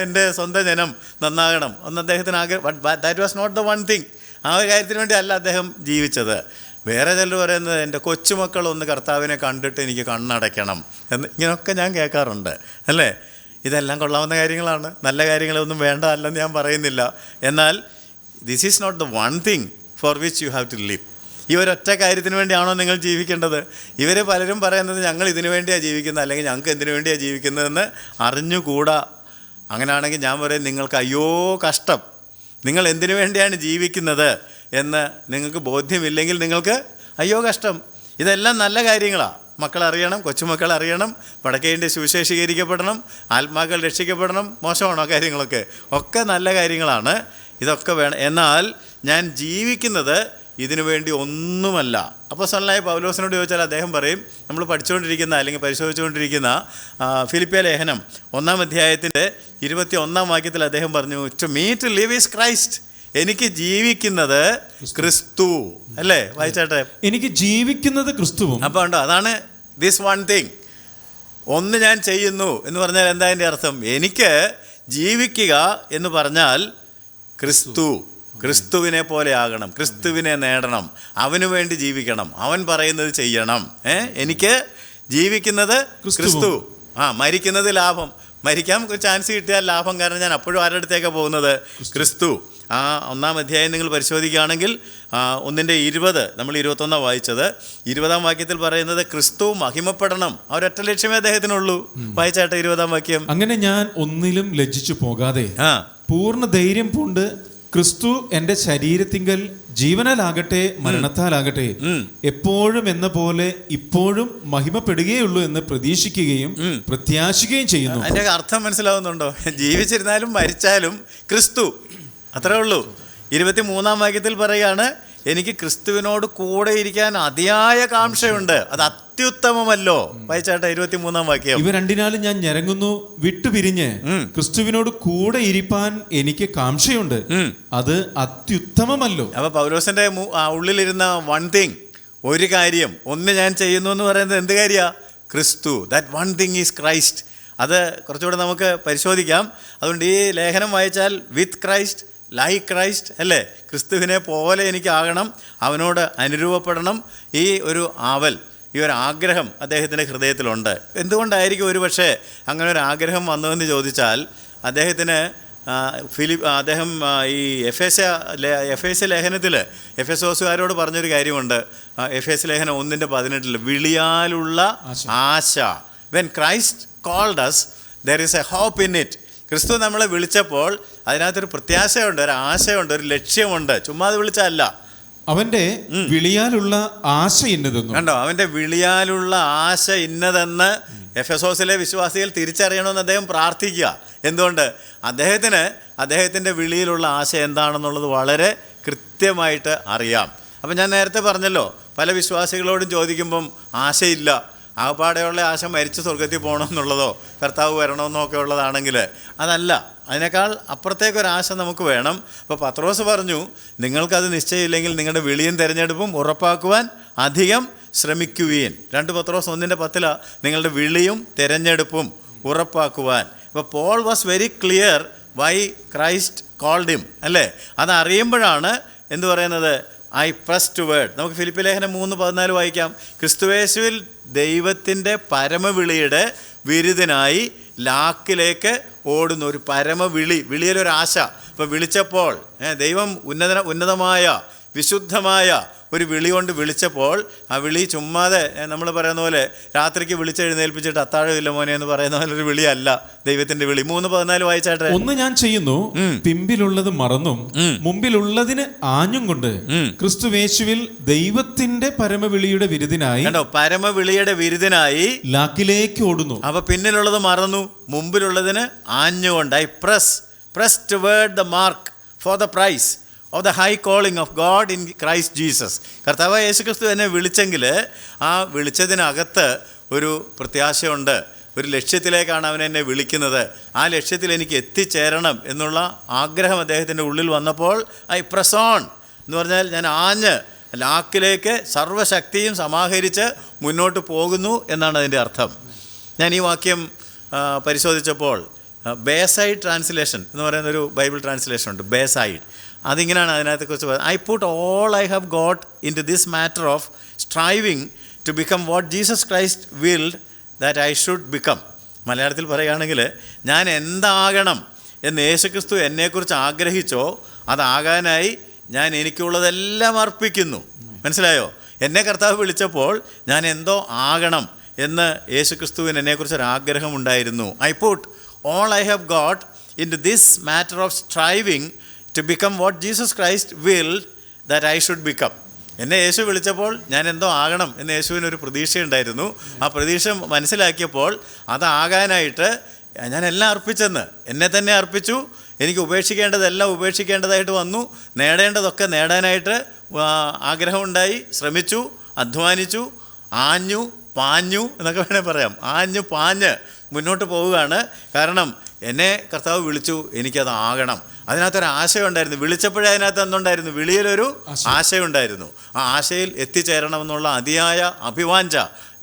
എൻ്റെ സ്വന്തം ജനം നന്നാകണം എന്ന് അദ്ദേഹത്തിന് ആഗ്രഹം. But that was not the one thing. ആ ഒരു കാര്യത്തിന് വേണ്ടി അല്ല അദ്ദേഹം ജീവിച്ചത്. വേറെ ചിലർ പറയുന്നത് എൻ്റെ കൊച്ചുമക്കളൊന്ന് കർത്താവിനെ കണ്ടിട്ട് എനിക്ക് കണ്ണടയ്ക്കണം എന്ന്. ഇങ്ങനെയൊക്കെ ഞാൻ കേൾക്കാറുണ്ട് അല്ലേ. ഇതെല്ലാം കൊള്ളാവുന്ന കാര്യങ്ങളാണ്, നല്ല കാര്യങ്ങളൊന്നും വേണ്ട അല്ലെന്ന് ഞാൻ പറയുന്നില്ല. എന്നാൽ this is not the one thing for which you have to live. ഈ ഒരൊറ്റ കാര്യത്തിന് വേണ്ടിയാണോ നിങ്ങൾ ജീവിക്കേണ്ടത്? ഇവർ പലരും പറയുന്നത് ഞങ്ങൾ ഇതിനു വേണ്ടിയാണ് ജീവിക്കുന്നത്, അല്ലെങ്കിൽ ഞങ്ങൾക്ക് എന്തിനു വേണ്ടിയാണ് ജീവിക്കുന്നതെന്ന് അറിഞ്ഞുകൂടാ. അങ്ങനെയാണെങ്കിൽ ഞാൻ പറയും, നിങ്ങൾക്ക് അയ്യോ കഷ്ടം. നിങ്ങൾ എന്തിനു വേണ്ടിയാണ് ജീവിക്കുന്നത് എന്ന് നിങ്ങൾക്ക് ബോധ്യമില്ലെങ്കിൽ നിങ്ങൾക്ക് അയ്യോ കഷ്ടം. ഇതെല്ലാം നല്ല കാര്യങ്ങളാണ്. മക്കളറിയണം, കൊച്ചുമക്കൾ അറിയണം, വടക്കേ ഇന്ത്യ സുവിശേഷീകരിക്കപ്പെടണം, ആത്മാക്കൾ രക്ഷിക്കപ്പെടണം. മോശമാണോ കാര്യങ്ങളൊക്കെ? ഒക്കെ നല്ല കാര്യങ്ങളാണ്, ഇതൊക്കെ വേണം. എന്നാൽ ഞാൻ ജീവിക്കുന്നത് ഇതിനു വേണ്ടി ഒന്നുമല്ല. അപ്പോസ്തലനായ പൗലോസിനോട് ചോദിച്ചാൽ അദ്ദേഹം പറയും, നമ്മൾ പഠിച്ചുകൊണ്ടിരിക്കുന്ന അല്ലെങ്കിൽ പരിശോധിച്ചുകൊണ്ടിരിക്കുന്ന ഫിലിപ്പിയ ലേഖനം 1-ാം അധ്യായത്തിൻ്റെ 21-ാം വാക്യത്തിൽ അദ്ദേഹം പറഞ്ഞു, to me to live is Christ. എനിക്ക് ജീവിക്കുന്നത് ക്രിസ്തു, അല്ലേ വായിച്ചാട്ടെ? എനിക്ക് ജീവിക്കുന്നത് ക്രിസ്തുവും. അപ്പോൾ ഉണ്ടോ, അതാണ് ദിസ് വൺ തിങ്. ഒന്ന് ഞാൻ ചെയ്യുന്നു എന്ന് പറഞ്ഞാൽ എന്താ അതിൻ്റെ അർത്ഥം? എനിക്ക് ജീവിക്കുക എന്ന് പറഞ്ഞാൽ ക്രിസ്തുവിനെ പോലെ ആകണം, ക്രിസ്തുവിനെ നേടണം, അവന് വേണ്ടി ജീവിക്കണം, അവൻ പറയുന്നത് ചെയ്യണം. എനിക്ക് ജീവിക്കുന്നത് ക്രിസ്തു. മരിക്കുന്നത് ലാഭം. മരിക്കാൻ ചാൻസ് കിട്ടിയാൽ ലാഭം, കാരണം ഞാൻ അപ്പോഴും ആരുടെ അടുത്തേക്കാണ് പോകുന്നത്? ക്രിസ്തു. 1-ാം അധ്യായം നിങ്ങൾ പരിശോധിക്കുകയാണെങ്കിൽ 1:20 നമ്മൾ 21 വായിച്ചത്. 20-ാം വാക്യത്തിൽ പറയുന്നത് ക്രിസ്തു മഹിമപ്പെടണം, ആ ഒരൊറ്റ ലക്ഷ്യമേ അദ്ദേഹത്തിനുള്ളൂ. വായിച്ചാട്ടെ 20-ാം വാക്യം. അങ്ങനെ ഞാൻ ഒന്നിലും ലജ്ജിച്ചു പോകാതെ പൂർണ്ണ ധൈര്യം പൂണ്ട് ക്രിസ്തു എൻ്റെ ശരീരത്തിങ്കൽ ജീവനാലാകട്ടെ മരണത്താലാകട്ടെ എപ്പോഴും എന്ന പോലെ ഇപ്പോഴും മഹിമപ്പെടുകയുള്ളൂ എന്ന് പ്രതീക്ഷിക്കുകയും പ്രത്യാശിക്കുകയും ചെയ്യുന്നു. അതിന്റെ അർത്ഥം മനസ്സിലാവുന്നുണ്ടോ? ജീവിച്ചിരുന്നാലും മരിച്ചാലും ക്രിസ്തു, അത്രേ ഉള്ളൂ. 23-ാം വാക്യത്തിൽ പറയുകയാണ്, എനിക്ക് ക്രിസ്തുവിനോട് കൂടെ ഇരിക്കാൻ അതിയായ കാംക്ഷയുണ്ട്, അത് അത്യുത്തമമല്ലോ. വായിച്ചാട്ടെ 23-ാം വാക്യം. ഇവ രണ്ടിനാലും ഞാൻ ഞരങ്ങുന്നു, വിട്ടുപിരിഞ്ഞ് ക്രിസ്തുവിനോട് കൂടെ ഇരിപ്പാൻ എനിക്ക് കാംക്ഷയുണ്ട്, അത് അത്യുത്തമമല്ലോ. അപ്പൊ പൗലോസിന്റെ ഉള്ളിലിരുന്ന വൺ തിങ്, ഒരു കാര്യം, ഒന്ന് ഞാൻ ചെയ്യുന്നു എന്ന് പറയുന്നത് എന്ത് കാര്യ? ക്രിസ്തു. That one thing is Christ. അത് കുറച്ചുകൂടെ നമുക്ക് പരിശോധിക്കാം. അതുകൊണ്ട് ഈ ലേഖനം വായിച്ചാൽ വിത്ത് ക്രൈസ്റ്റ്, ലൈക്ക് ക്രൈസ്റ്റ്, അല്ലേ? ക്രിസ്തുവിനെ പോലെ എനിക്കാകണം, അവനോട് അനുരൂപപ്പെടണം. ഈ ഒരു ആവൽ, ഈ ഒരു ആഗ്രഹം അദ്ദേഹത്തിൻ്റെ ഹൃദയത്തിലുണ്ട്. എന്തുകൊണ്ടായിരിക്കും ഒരു പക്ഷേ അങ്ങനെ ഒരു ആഗ്രഹം വന്നതെന്ന് ചോദിച്ചാൽ, അദ്ദേഹം ഈ എഫേസ്യ ലേഖനത്തിൽ എഫെസോസുകാരോട് പറഞ്ഞൊരു കാര്യമുണ്ട്. എഫേസ്യ ലേഖനം 1:18 വിളിയാലുള്ള ആശ. When Christ called us, there is a hope in it. ക്രിസ്തു നമ്മളെ വിളിച്ചപ്പോൾ അതിനകത്തൊരു പ്രത്യാശയുണ്ട്, ഒരു ആശയുണ്ട്, ഒരു ലക്ഷ്യമുണ്ട്. ചുമ്മാതെ വിളിച്ചല്ല. അവന്റെ വിളിയാലുള്ള ആശ ഇന്നതെന്ന് കണ്ടോ? അവന്റെ വിളിയാലുള്ള ആശ ഇന്നതെന്ന് എഫെസോസിലെ വിശ്വാസികൾ തിരിച്ചറിയണമെന്ന് അദ്ദേഹം പ്രാർത്ഥിക്കുക. എന്തുകൊണ്ട്? അദ്ദേഹത്തിൻ്റെ വിളിയിലുള്ള ആശ എന്താണെന്നുള്ളത് വളരെ കൃത്യമായിട്ട് അറിയാം. അപ്പം ഞാൻ നേരത്തെ പറഞ്ഞല്ലോ, പല വിശ്വാസികളോടും ചോദിക്കുമ്പം ആശയില്ല, ആകപ്പാടെയുള്ള ആശ മരിച്ച് സ്വർഗത്തിൽ പോകണമെന്നുള്ളതോ കർത്താവ് വരണമെന്നോ ഒക്കെ ഉള്ളതാണെങ്കിൽ അതല്ല, അതിനേക്കാൾ അപ്പുറത്തേക്കൊരാശ നമുക്ക് വേണം. അപ്പോൾ പത്രോസ് പറഞ്ഞു, നിങ്ങൾക്കത് നിശ്ചയമില്ലെങ്കിൽ നിങ്ങളുടെ വിളിയും തിരഞ്ഞെടുപ്പും ഉറപ്പാക്കുവാൻ അധികം ശ്രമിക്കുവീൻ. 2 പത്രോസ് 1:10 നിങ്ങളുടെ വിളിയും തിരഞ്ഞെടുപ്പും ഉറപ്പാക്കുവാൻ. അപ്പോൾ Paul was very clear why Christ called him, അല്ലേ? അതറിയുമ്പോഴാണ് എന്ത് പറയുന്നത്? I press toward. നമുക്ക് ഫിലിപ്പി ലേഖനം 3:14 വായിക്കാം. ക്രിസ്തുയേശുവിൽ ദൈവത്തിൻ്റെ പരമവിളിയുടെ വിരുദിനായി ലാക്കിലേക്ക് ഓടുന്ന ഒരു വിളിയിലൊരാശ. ഇപ്പോൾ വിളിച്ചപ്പോൾ ദൈവം ഉന്നതമായ വിശുദ്ധമായ ഒരു വിളി കൊണ്ട് വിളിച്ചപ്പോൾ ആ വിളി ചുമ്മാതെ നമ്മൾ പറയുന്ന പോലെ രാത്രിക്ക് വിളിച്ചെഴുന്നേൽപ്പിച്ചിട്ട് അത്താഴമില്ല മോനെ എന്ന് പറയുന്ന പോലെ ഒരു വിളിയല്ല ദൈവത്തിന്റെ വിളി. 3:14 വായിച്ചാട്ടെ. ഒന്ന് ഞാൻ ചെയ്യുന്നു, പിമ്പിലുള്ളത് മറന്നും മുമ്പിലുള്ളതിന് ആഞ്ഞും കൊണ്ട് ക്രിസ്തുയേശുവിൽ ദൈവത്തിന്റെ പരമവിളിയുടെ വിരുദിനായി. കണ്ടോ? പരമവിളിയുടെ വിരുദിനായി ലാക്കിലേക്ക് ഓടുന്നു. അപ്പൊ പിന്നിലുള്ളത് മറന്നു, മുമ്പിലുള്ളതിന് ആഞ്ഞുകൊണ്ട് I press toward the mark for the prize of the high calling of God in Christ Jesus. കർത്താവ് യേശുക്രിസ്തു എന്നെ വിളിച്ചെങ്കിൽ ആ വിളിച്ചതിനകത്ത് ഒരു പ്രത്യാശയുണ്ട്, ഒരു ലക്ഷ്യത്തിലേക്കാണ് അവൻ എന്നെ വിളിക്കുന്നത്. ആ ലക്ഷ്യത്തിൽ എനിക്ക് എത്തിച്ചേരണം എന്നുള്ള ആഗ്രഹം അദ്ദേഹത്തിൻ്റെ ഉള്ളിൽ വന്നപ്പോൾ ഐ പ്രസ് ഓൺ എന്ന് പറഞ്ഞാൽ ഞാൻ ആഞ്ഞ് ലാക്കിലേക്ക് സർവ്വശക്തിയും സമാഹരിച്ച് മുന്നോട്ട് പോകുന്നു എന്നാണ് അതിൻ്റെ അർത്ഥം. ഞാൻ ഈ വാക്യം പരിശോധിച്ചപ്പോൾ ബേസൈഡ് ട്രാൻസ്ലേഷൻ എന്ന് പറയുന്നൊരു ബൈബിൾ ട്രാൻസ്ലേഷൻ ഉണ്ട്, ബേസൈഡ്. അതിങ്ങനെയാണ് അതിനകത്തെക്കുറിച്ച് പറയുന്നത്. I put all I have got into this matter of striving to become what Jesus Christ willed that I should become. മലയാളത്തിൽ പറയുകയാണെങ്കിൽ ഞാൻ എന്താകണം എന്ന് യേശുക്രിസ്തു എന്നെക്കുറിച്ച് ആഗ്രഹിച്ചോ അതാകാനായി ഞാൻ എനിക്കുള്ളതെല്ലാം അർപ്പിക്കുന്നു. മനസ്സിലായോ? എന്നെ കർത്താവ് വിളിച്ചപ്പോൾ ഞാൻ എന്തോ ആകണം എന്ന് യേശുക്രിസ്തുവിന് എന്നെക്കുറിച്ചൊരാഗ്രഹം ഉണ്ടായിരുന്നു. I put all I have got into this matter of striving to become what Jesus Christ willed that I should become. എന്നെ യേശു വിളിച്ചപ്പോൾ ഞാൻ എന്തോ ആകണം എന്ന് യേശുവിനൊരു പ്രതീക്ഷയുണ്ടായിരുന്നു. ആ പ്രതീക്ഷ മനസ്സിലാക്കിയപ്പോൾ അതാകാനായിട്ട് ഞാൻ എല്ലാം അർപ്പിച്ചെന്ന് എന്നെ തന്നെ അർപ്പിച്ചു. എനിക്ക് ഉപേക്ഷിക്കേണ്ടതെല്ലാം ഉപേക്ഷിക്കേണ്ടതായിട്ട് വന്നു. നേടേണ്ടതൊക്കെ നേടാനായിട്ട് ആഗ്രഹമുണ്ടായി, ശ്രമിച്ചു, അധ്വാനിച്ചു, ആഞ്ഞു പാഞ്ഞു എന്നൊക്കെ വേണേൽ പറയാം. ആഞ്ഞു പാഞ്ഞ് മുന്നോട്ട് പോവുകയാണ്. കാരണം എന്നെ കർത്താവ് വിളിച്ചു, എനിക്കതാകണം. അതിനകത്തൊരു ആശയമുണ്ടായിരുന്നു. വിളിച്ചപ്പോഴേ അതിനകത്ത് എന്തുണ്ടായിരുന്നു? വിളിയിലൊരു ആശയമുണ്ടായിരുന്നു. ആ ആശയിൽ എത്തിച്ചേരണമെന്നുള്ള അതിയായ അഭിവാഞ്ച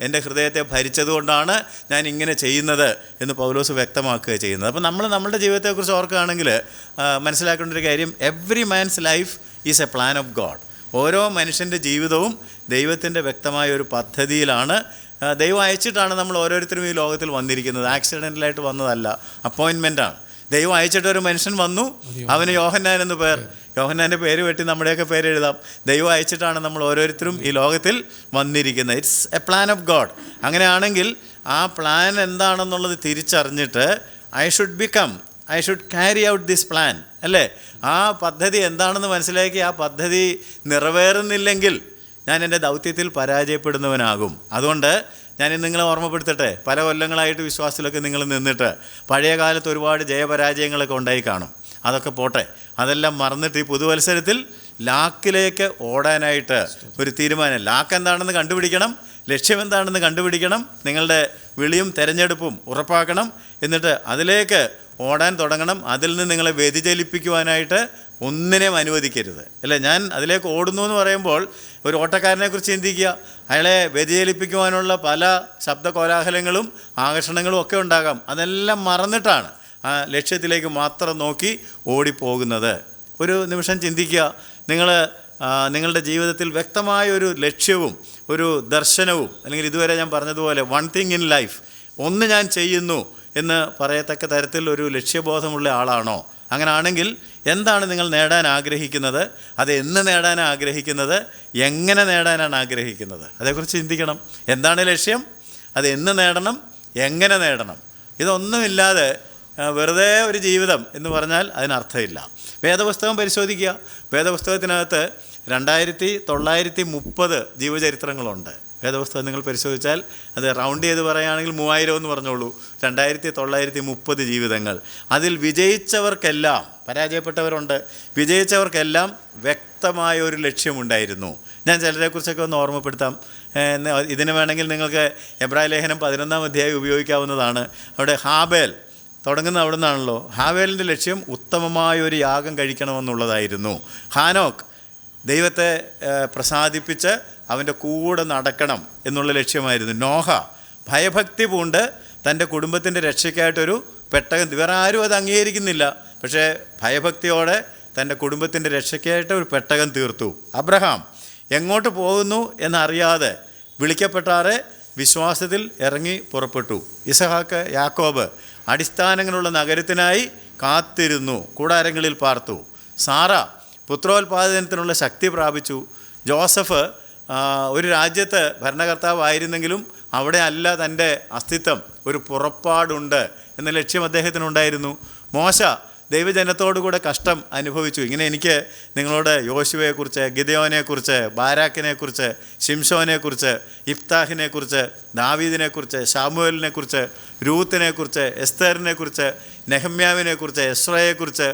എൻ്റെ ഹൃദയത്തെ ഭരിച്ചതുകൊണ്ടാണ് ഞാൻ ഇങ്ങനെ ചെയ്യുന്നത് എന്ന് പൗലോസ് വ്യക്തമാക്കുക ചെയ്യുന്നത്. അപ്പോൾ നമ്മൾ നമ്മുടെ ജീവിതത്തെക്കുറിച്ച് ഓർക്കുകയാണെങ്കിൽ മനസ്സിലാക്കേണ്ട ഒരു കാര്യം, every man's life is A plan of God. ഓരോ മനുഷ്യൻ്റെ ജീവിതവും ദൈവത്തിൻ്റെ വ്യക്തമായ ഒരു പദ്ധതിയിലാണ്. ദൈവം അയച്ചിട്ടാണ് നമ്മൾ ഓരോരുത്തരും ഈ ലോകത്തിൽ വന്നിരിക്കുന്നത്. ആക്സിഡൻ്റലായിട്ട് വന്നതല്ല, അപ്പോയിൻമെൻ്റാണ്. ദൈവം അയച്ചിട്ടൊരു മനുഷ്യൻ വന്നു, അവന് യോഹന്നാൻ എന്ന് പേർ. യോഹന്നാൻ്റെ പേര് വെട്ടി നമ്മുടെയൊക്കെ പേര് എഴുതാം. ദൈവം അയച്ചിട്ടാണ് നമ്മൾ ഓരോരുത്തരും ഈ ലോകത്തിൽ വന്നിരിക്കുന്നത്. It's a plan of God. അങ്ങനെയാണെങ്കിൽ ആ പ്ലാൻ എന്താണെന്നുള്ളത് തിരിച്ചറിഞ്ഞിട്ട് I should carry out this plan, അല്ലേ? ആ പദ്ധതി എന്താണെന്ന് മനസ്സിലാക്കി ആ പദ്ധതി നിറവേറുന്നില്ലെങ്കിൽ ഞാൻ എൻ്റെ ദൗത്യത്തിൽ പരാജയപ്പെടുന്നവനാകും. അതുകൊണ്ട് ഞാൻ നിങ്ങളെ ഓർമ്മപ്പെടുത്തട്ടെ, പല കൊല്ലങ്ങളായിട്ട് വിശ്വാസത്തിലൊക്കെ നിങ്ങൾ നിന്നിട്ട് പഴയ കാലത്ത് ഒരുപാട് ജയപരാജയങ്ങളൊക്കെ ഉണ്ടായി കാണും. അതൊക്കെ പോട്ടെ, അതെല്ലാം മറന്നിട്ട് ഈ പുതുവത്സരത്തിൽ ലാക്കിലേക്ക് ഓടാനായിട്ട് ഒരു തീരുമാനം. ലാക്ക് എന്താണെന്ന് കണ്ടുപിടിക്കണം, ലക്ഷ്യം എന്താണെന്ന് കണ്ടുപിടിക്കണം, നിങ്ങളുടെ വിളിയും തെരഞ്ഞെടുപ്പും ഉറപ്പാക്കണം. എന്നിട്ട് അതിലേക്ക് ഓടാൻ തുടങ്ങണം. അതിൽ നിന്ന് നിങ്ങളെ വ്യതിചലിപ്പിക്കുവാനായിട്ട് ഒന്നിനെയും അനുവദിക്കരുത്, അല്ലേ? ഞാൻ അതിലേക്ക് ഓടുന്നു എന്ന് പറയുമ്പോൾ ഒരു ഓട്ടക്കാരനെക്കുറിച്ച് ചിന്തിക്കുക. അയാളെ വ്യതിചലിപ്പിക്കുവാനുള്ള പല ശബ്ദകോലാഹലങ്ങളും ആകർഷണങ്ങളും ഒക്കെ ഉണ്ടാകാം. അതെല്ലാം മറന്നിട്ടാണ് ആ ലക്ഷ്യത്തിലേക്ക് മാത്രം നോക്കി ഓടിപ്പോകുന്നത്. ഒരു നിമിഷം ചിന്തിക്കുക, നിങ്ങളുടെ ജീവിതത്തിൽ വ്യക്തമായ ഒരു ലക്ഷ്യവും ഒരു ദർശനവും, അല്ലെങ്കിൽ ഇതുവരെ ഞാൻ പറഞ്ഞതുപോലെ വൺ തിങ് ഇൻ ലൈഫ്, ഒന്ന് ഞാൻ ചെയ്യുന്നു എന്ന് പറയത്തക്ക തരത്തിൽ ഒരു ലക്ഷ്യബോധമുള്ള ആളാണോ? അങ്ങനെ ആണെങ്കിൽ എന്താണ് നിങ്ങൾ നേടാൻ ആഗ്രഹിക്കുന്നത്? അത് എന്ന് നേടാനാണ് ആഗ്രഹിക്കുന്നത്? എങ്ങനെ നേടാനാണ് ആഗ്രഹിക്കുന്നത്? അതേക്കുറിച്ച് ചിന്തിക്കണം. എന്താണ് ലക്ഷ്യം? അത് എന്ന് നേടണം? എങ്ങനെ നേടണം? ഇതൊന്നുമില്ലാതെ വെറുതെ ഒരു ജീവിതം എന്ന് പറഞ്ഞാൽ അതിനർത്ഥമില്ല. വേദപുസ്തകം പരിശോധിക്കുക. വേദപുസ്തകത്തിനകത്ത് 2930 ജീവചരിത്രങ്ങളുണ്ട്. വേദപുസ്തകം നിങ്ങൾ പരിശോധിച്ചാൽ അത് റൗണ്ട് ചെയ്ത് പറയുകയാണെങ്കിൽ 3000 എന്ന് പറഞ്ഞോളൂ. 2930 ജീവിതങ്ങൾ. അതിൽ വിജയിച്ചവർക്കെല്ലാം, പരാജയപ്പെട്ടവരുണ്ട്, വിജയിച്ചവർക്കെല്ലാം വ്യക്തമായ ഒരു ലക്ഷ്യമുണ്ടായിരുന്നു. ഞാൻ ചിലരെക്കുറിച്ചൊക്കെ ഒന്ന് ഓർമ്മപ്പെടുത്താം. ഇതിന് വേണമെങ്കിൽ നിങ്ങൾക്ക് എബ്രായ ലേഖനം 11-ാം അധ്യായം ഉപയോഗിക്കാവുന്നതാണ്. അവിടെ ഹാബേൽ തുടങ്ങുന്ന അവിടെ നിന്നാണല്ലോ. ഹാബേലിൻ്റെ ലക്ഷ്യം ഉത്തമമായ ഒരു യാഗം കഴിക്കണമെന്നുള്ളതായിരുന്നു. ഹാനോക്ക് ദൈവത്തെ പ്രസാദിപ്പിച്ച് അവൻ്റെ കൂടെ നടക്കണം എന്നുള്ള ലക്ഷ്യമായിരുന്നു. നോഹ ഭയഭക്തി പൂണ്ട് തൻ്റെ കുടുംബത്തിൻ്റെ രക്ഷയ്ക്കായിട്ടൊരു പെട്ടകം, വേറെ ആരും അത് അംഗീകരിക്കുന്നില്ല, പക്ഷേ ഭയഭക്തിയോടെ തൻ്റെ കുടുംബത്തിൻ്റെ രക്ഷയ്ക്കായിട്ട് ഒരു പെട്ടകം തീർത്തു. അബ്രഹാം എങ്ങോട്ട് പോകുന്നു എന്നറിയാതെ വിളിക്കപ്പെട്ടാറെ വിശ്വാസത്തിൽ ഇറങ്ങി പുറപ്പെട്ടു. ഇസഹാക്ക്, യാക്കോബ് അടിസ്ഥാനങ്ങളുള്ള നഗരത്തിനായി കാത്തിരുന്നു, കൂടാരങ്ങളിൽ പാർത്തു. സാറ പുത്രോത്പാദനത്തിനുള്ള ശക്തി പ്രാപിച്ചു. ജോസഫ് ഒരു രാജ്യത്ത് ഭരണകർത്താവായിരുന്നെങ്കിലും അവിടെ അല്ല തൻ്റെ അസ്തിത്വം, ഒരു പുറപ്പാടുണ്ട് എന്ന ലക്ഷ്യം അദ്ദേഹത്തിനുണ്ടായിരുന്നു. മോശ ദൈവജനത്തോടുകൂടെ കഷ്ടം അനുഭവിച്ചു. ഇങ്ങനെ എനിക്ക് നിങ്ങളോട് യോശുവയെക്കുറിച്ച്, ഗിദെയോനെക്കുറിച്ച്, ബാരാക്കിനെക്കുറിച്ച്, ശിംശോനെക്കുറിച്ച്, ഇഫ്താഹിനെക്കുറിച്ച്, ദാവീദിനെക്കുറിച്ച്, ശാമുവേലിനെക്കുറിച്ച്, രൂത്തിനെക്കുറിച്ച്, എസ്തേറിനെക്കുറിച്ച്, നെഹമ്യാവിനെക്കുറിച്ച്, എസ്രയെക്കുറിച്ച്,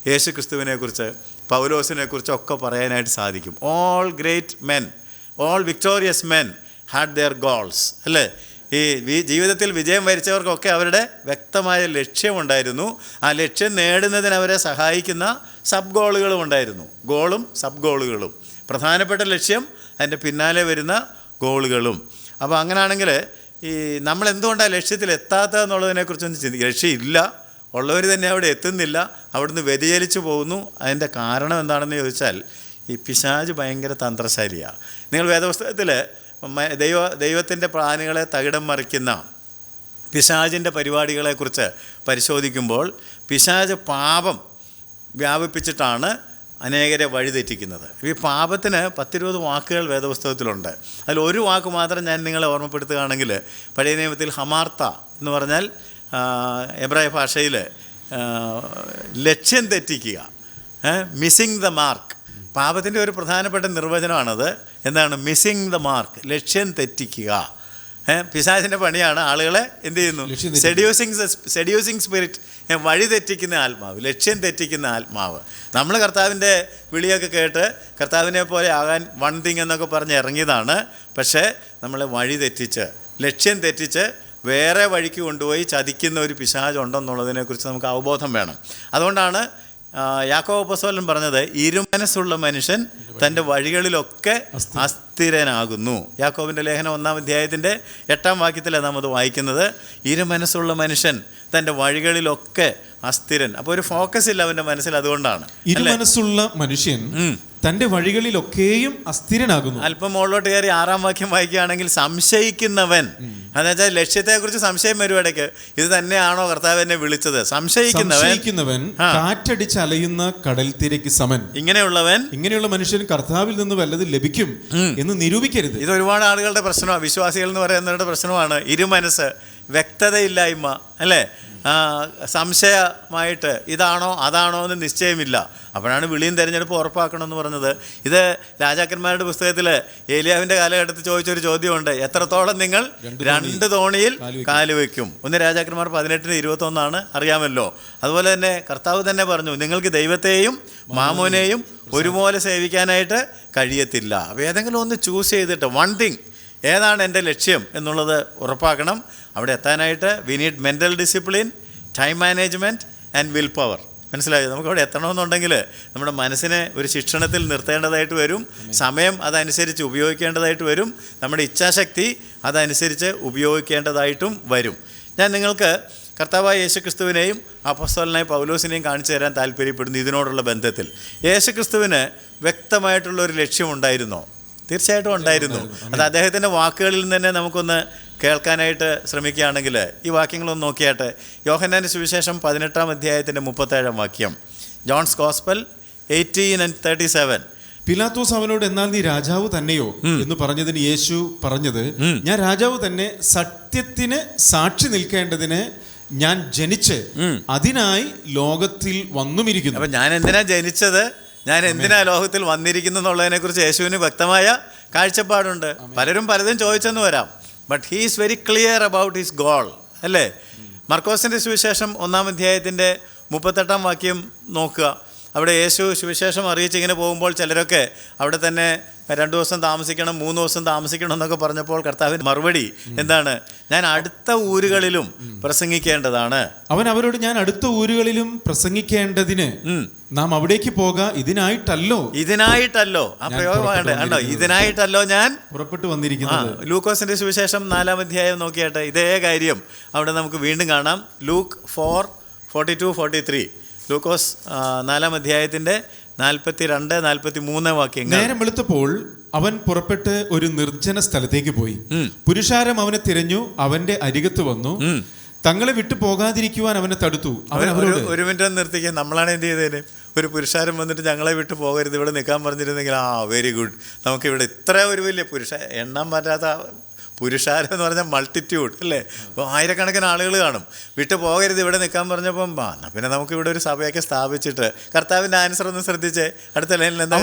യേശു ക്രിസ്തുവിനെക്കുറിച്ച്, പൗലോസിനെക്കുറിച്ചൊക്കെ പറയാനായിട്ട് സാധിക്കും. All great men, all victorious men had their goals, അല്ലേ? ഈ ജീവിതത്തിൽ വിജയം വരിച്ചവർക്കൊക്കെ അവരുടെ വ്യക്തമായ ലക്ഷ്യമുണ്ടായിരുന്നു. ആ ലക്ഷ്യം നേടുന്നതിന് അവരെ സഹായിക്കുന്ന സബ് ഗോളുകളും ഉണ്ടായിരുന്നു. ഗോളും സബ് ഗോളുകളും, പ്രധാനപ്പെട്ട ലക്ഷ്യം, അതിൻ്റെ പിന്നാലെ വരുന്ന ഗോളുകളും. അപ്പോൾ അങ്ങനെയാണെങ്കിൽ ഈ നമ്മൾ എന്തുകൊണ്ടാണ് ലക്ഷ്യത്തിൽ എത്താത്തതെന്നുള്ളതിനെക്കുറിച്ചൊന്നും ചിന്തിക്കുക. ലക്ഷ്യമില്ല, ഉള്ളവർ തന്നെ അവിടെ എത്തുന്നില്ല, അവിടുന്ന് വ്യതിചലിച്ചു പോകുന്നു. അതിൻ്റെ കാരണം എന്താണെന്ന് ചോദിച്ചാൽ ഈ പിശാച് ഭയങ്കര തന്ത്രശാലിയാണ്. നിങ്ങൾ വേദപുസ്തകത്തിൽ ദൈവത്തിൻ്റെ പ്ലാനുകളെ തകിടം മറിക്കുന്ന പിശാചിൻ്റെ പരിപാടികളെക്കുറിച്ച് പരിശോധിക്കുമ്പോൾ പിശാച് പാപം വ്യാപിപ്പിച്ചിട്ടാണ് അനേകരെ വഴിതെറ്റിക്കുന്നത്. ഈ പാപത്തിന് 10-20 വാക്കുകൾ വേദപുസ്തകത്തിലുണ്ട്. അതിൽ ഒരു വാക്ക് മാത്രം ഞാൻ നിങ്ങളെ ഓർമ്മപ്പെടുത്തുകയാണെങ്കിൽ, പഴയ നിയമത്തിൽ ഹമാർത്ത എന്ന് പറഞ്ഞാൽ എബ്രായ ഭാഷയിൽ ലക്ഷ്യം തെറ്റിക്കുക, മിസ്സിങ് ദ മാർക്ക്. പാപത്തിൻ്റെ ഒരു പ്രധാനപ്പെട്ട നിർവചനമാണത്. എന്താണ് മിസ്സിങ് ദ മാർക്ക്? ലക്ഷ്യം തെറ്റിക്കുക. പിശാചിൻ്റെ പണിയാണ് ആളുകളെ എന്ത് ചെയ്യുന്നു? സെഡ്യൂസിങ് സ്പിരിറ്റ്, വഴി തെറ്റിക്കുന്ന ആത്മാവ്, ലക്ഷ്യം തെറ്റിക്കുന്ന ആത്മാവ്. നമ്മൾ കർത്താവിൻ്റെ വിളിയൊക്കെ കേട്ട് കർത്താവിനെ പോലെ ആകാൻ വൺ തിങ് എന്നൊക്കെ പറഞ്ഞ് ഇറങ്ങിയതാണ്. പക്ഷേ നമ്മളെ വഴി തെറ്റിച്ച്, ലക്ഷ്യം തെറ്റിച്ച് വേറെ വഴിക്ക് കൊണ്ടുപോയി ചതിക്കുന്ന ഒരു പിശാചുണ്ടെന്നുള്ളതിനെക്കുറിച്ച് നമുക്ക് അവബോധം വേണം. അതുകൊണ്ടാണ് യാക്കോബ് അപ്പോസ്തലൻ പറഞ്ഞത്, ഇരുമനസ്സുള്ള മനുഷ്യൻ തൻ്റെ വഴികളിലൊക്കെ അസ്ഥിരനാകുന്നു. യാക്കോബിൻ്റെ ലേഖനം 1-ാം അധ്യായത്തിൻ്റെ 8-ാം വാക്യത്തിലാണ് നാം അത് വായിക്കുന്നത്. ഇരുമനസ്സുള്ള മനുഷ്യൻ തൻ്റെ വഴികളിലൊക്കെ അസ്ഥിരൻ. അപ്പോൾ ഒരു ഫോക്കസ് ഇല്ല അവൻ്റെ മനസ്സിൽ. അതുകൊണ്ടാണ് ഇരുമനസ്സുള്ള മനുഷ്യൻ തൻ്റെ വഴികളിലൊക്കെയും അസ്ഥിരനാകുന്നു. അല്പം മുകളിലോട്ട് കയറി 6-ാം വാക്യം വായിക്കുകയാണെങ്കിൽ, സംശയിക്കുന്നവൻ, എന്നുവെച്ചാൽ ലക്ഷ്യത്തെക്കുറിച്ച് സംശയം വരും ഇടയ്ക്ക്. ഇത് തന്നെയാണോ കർത്താവ് എന്നെ വിളിച്ചത്? സംശയിക്കുന്നവൻ കാറ്റടിച്ച് അലയുന്ന കടൽ തിരക്ക് സമൻ. ഇങ്ങനെയുള്ള മനുഷ്യൻ കർത്താവിൽ നിന്ന് വല്ലത് ലഭിക്കും എന്ന് നിരൂപിക്കരുത്. ഇത് ഒരുപാട് ആളുകളുടെ പ്രശ്നമാണ്, വിശ്വാസികൾ എന്ന് പറയുന്നവരുടെ പ്രശ്നമാണ്. ഇരുമനസ്സ്, വ്യക്തതയില്ലായ്മ, അല്ലേ? സംശയമായിട്ട് ഇതാണോ അതാണോ എന്ന് നിശ്ചയമില്ല. അപ്പോഴാണ് വിളിയും തെരഞ്ഞെടുപ്പ് ഉറപ്പാക്കണമെന്ന് പറഞ്ഞത്. ഇത് രാജാക്കന്മാരുടെ പുസ്തകത്തിൽ ഏലിയാവിൻ്റെ കാലഘട്ടത്തിൽ ചോദിച്ചൊരു ചോദ്യമുണ്ട്, എത്രത്തോളം നിങ്ങൾ 2 തോണിയിൽ കാലുവെക്കും? 1 രാജാക്കന്മാർ 18-21 അറിയാമല്ലോ. അതുപോലെ തന്നെ കർത്താവ് തന്നെ പറഞ്ഞു, നിങ്ങൾക്ക് ദൈവത്തെയും മാമോനെയും ഒരുപോലെ സേവിക്കാനായിട്ട് കഴിയത്തില്ല. അപ്പോൾ ഏതെങ്കിലും ഒന്ന് ചൂസ് ചെയ്തിട്ട് വൺ തിങ്, ഏതാണ് എൻ്റെ ലക്ഷ്യം എന്നുള്ളത് ഉറപ്പാക്കണം. അവിടെ എത്താനായിട്ട് we need mental discipline, time management and will power. മനസ്സിലായോ? നമുക്കവിടെ എത്തണമെന്നുണ്ടെങ്കിൽ നമ്മുടെ മനസ്സിനെ ഒരു ശിക്ഷണത്തിൽ നിർത്തേണ്ടതായിട്ട് വരും. സമയം അതനുസരിച്ച് ഉപയോഗിക്കേണ്ടതായിട്ട് വരും. നമ്മുടെ ഇച്ഛാശക്തി അതനുസരിച്ച് ഉപയോഗിക്കേണ്ടതായിട്ടും വരും. ഞാൻ നിങ്ങൾക്ക് കർത്താവായ യേശുക്രിസ്തുവിനെയും അപ്പോസ്തലനായ പൗലോസിനെയും കാണിച്ചു തരാൻ താല്പര്യപ്പെടുന്നു. ഇതിനോടുള്ള ബന്ധത്തിൽ യേശുക്രിസ്തുവിന് വ്യക്തമായിട്ടുള്ളൊരു ലക്ഷ്യമുണ്ടായിരുന്നോ? തീർച്ചയായിട്ടും ഉണ്ടായിരുന്നു. അത് അദ്ദേഹത്തിൻ്റെ വാക്കുകളിൽ നിന്ന് തന്നെ നമുക്കൊന്ന് കേൾക്കാനായിട്ട് ശ്രമിക്കുകയാണെങ്കിൽ ഈ വാക്യങ്ങളൊന്ന് നോക്കിയാട്ടെ. യോഹന്നാൻ്റെ സുവിശേഷം 18-ാം അധ്യായത്തിൻ്റെ 37-ാം വാക്യം, ജോൺസ് ഗോസ്പൽ 18:37. പിലാത്തോസ് അവനോട്, എന്നാൽ നീ രാജാവ് തന്നെയോ എന്ന് പറഞ്ഞതിന് യേശു പറഞ്ഞത്, ഞാൻ രാജാവ് തന്നെ, സത്യത്തിന് സാക്ഷി നിൽക്കേണ്ടതിന് ഞാൻ ജനിച്ച് അതിനായി ലോകത്തിൽ വന്നുമിരിക്കുന്നു. അപ്പം ഞാൻ എന്തിനാ ജനിച്ചത്, ഞാൻ എന്തിനാ ലോകത്തിൽ വന്നിരിക്കുന്നു എന്നുള്ളതിനെക്കുറിച്ച് യേശുവിന് വ്യക്തമായ കാഴ്ചപ്പാടുണ്ട്. പലരും പലതും ചോദിച്ചെന്ന് വരാം, but he is very clear about his goal, അല്ലേ? മർക്കോസിൻ്റെ സുവിശേഷം 1-ാം അധ്യായത്തിൻ്റെ 38-ാം വാക്യം നോക്കുക. അവിടെ യേശു സുവിശേഷം അറിയിച്ചിങ്ങനെ പോകുമ്പോൾ ചിലരൊക്കെ അവിടെ തന്നെ 2 ദിവസം താമസിക്കണം, 3 ദിവസം താമസിക്കണം എന്നൊക്കെ പറഞ്ഞപ്പോൾ കർത്താവിൻ്റെ മറുപടി എന്താണ്? ഞാൻ അടുത്ത ഊരുകളിലും പ്രസംഗിക്കേണ്ടതാണ്. അവൻ അവരോട്, ഞാൻ അടുത്ത ഊരുകളിലും പ്രസംഗിക്കേണ്ടതിന് നാം അവിടേക്ക് പോക, ഇതിനായിട്ടല്ലോ. ആ പ്രയോഗം കണ്ടോ? ഇതിനായിട്ടല്ലോ ഞാൻ പുറപ്പെട്ടു വന്നിരിക്കുന്നത്. ലൂക്കോസിന്റെ സുവിശേഷം 4-ാം അധ്യായം നോക്കിയാട്ടെ, ഇതേ കാര്യം അവിടെ നമുക്ക് വീണ്ടും കാണാം. ലൂക്ക് 4:42-43. ലൂക്കോസ് 4-ാം അധ്യായത്തിന്റെ 42-43 വാക്യങ്ങൾ. നേരം വെളുത്തപ്പോൾ അവൻ പുറപ്പെട്ട് ഒരു നിർജ്ജന സ്ഥലത്തേക്ക് പോയി. പുരുഷാരം അവനെ തിരഞ്ഞു, അവന്റെ അരികത്ത് വന്നു, തങ്ങളെ വിട്ടു പോകാതിരിക്കുവാൻ അവനെ തടുത്തു. ഒരു മിനിറ്റ് നിർത്തിക്കുക. നമ്മളാണ് എന്ത് ചെയ്തേനെ? ഒരു പുരുഷാരം വന്നിട്ട് ഞങ്ങളെ വിട്ടു പോകരുത്, ഇവിടെ നിൽക്കാൻ പറഞ്ഞിരുന്നെങ്കിൽ വെരി ഗുഡ്, നമുക്കിവിടെ ഇത്ര ഒരു വലിയ എണ്ണാൻ പറ്റാത്ത പുരുഷാരം എന്ന് പറഞ്ഞാൽ മൾട്ടിറ്റ്യൂഡ്, അല്ലേ? അപ്പോൾ ആയിരക്കണക്കിന് ആളുകൾ കാണും. വിട്ടു പോകരുത്, ഇവിടെ നിൽക്കാൻ പറഞ്ഞപ്പം പിന്നെ നമുക്കിവിടെ ഒരു സഭയൊക്കെ സ്ഥാപിച്ചിട്ട്. കർത്താവിൻ്റെ ആൻസർ ഒന്ന് ശ്രദ്ധിച്ചേ. അടുത്ത ലൈനിൽ എന്താ?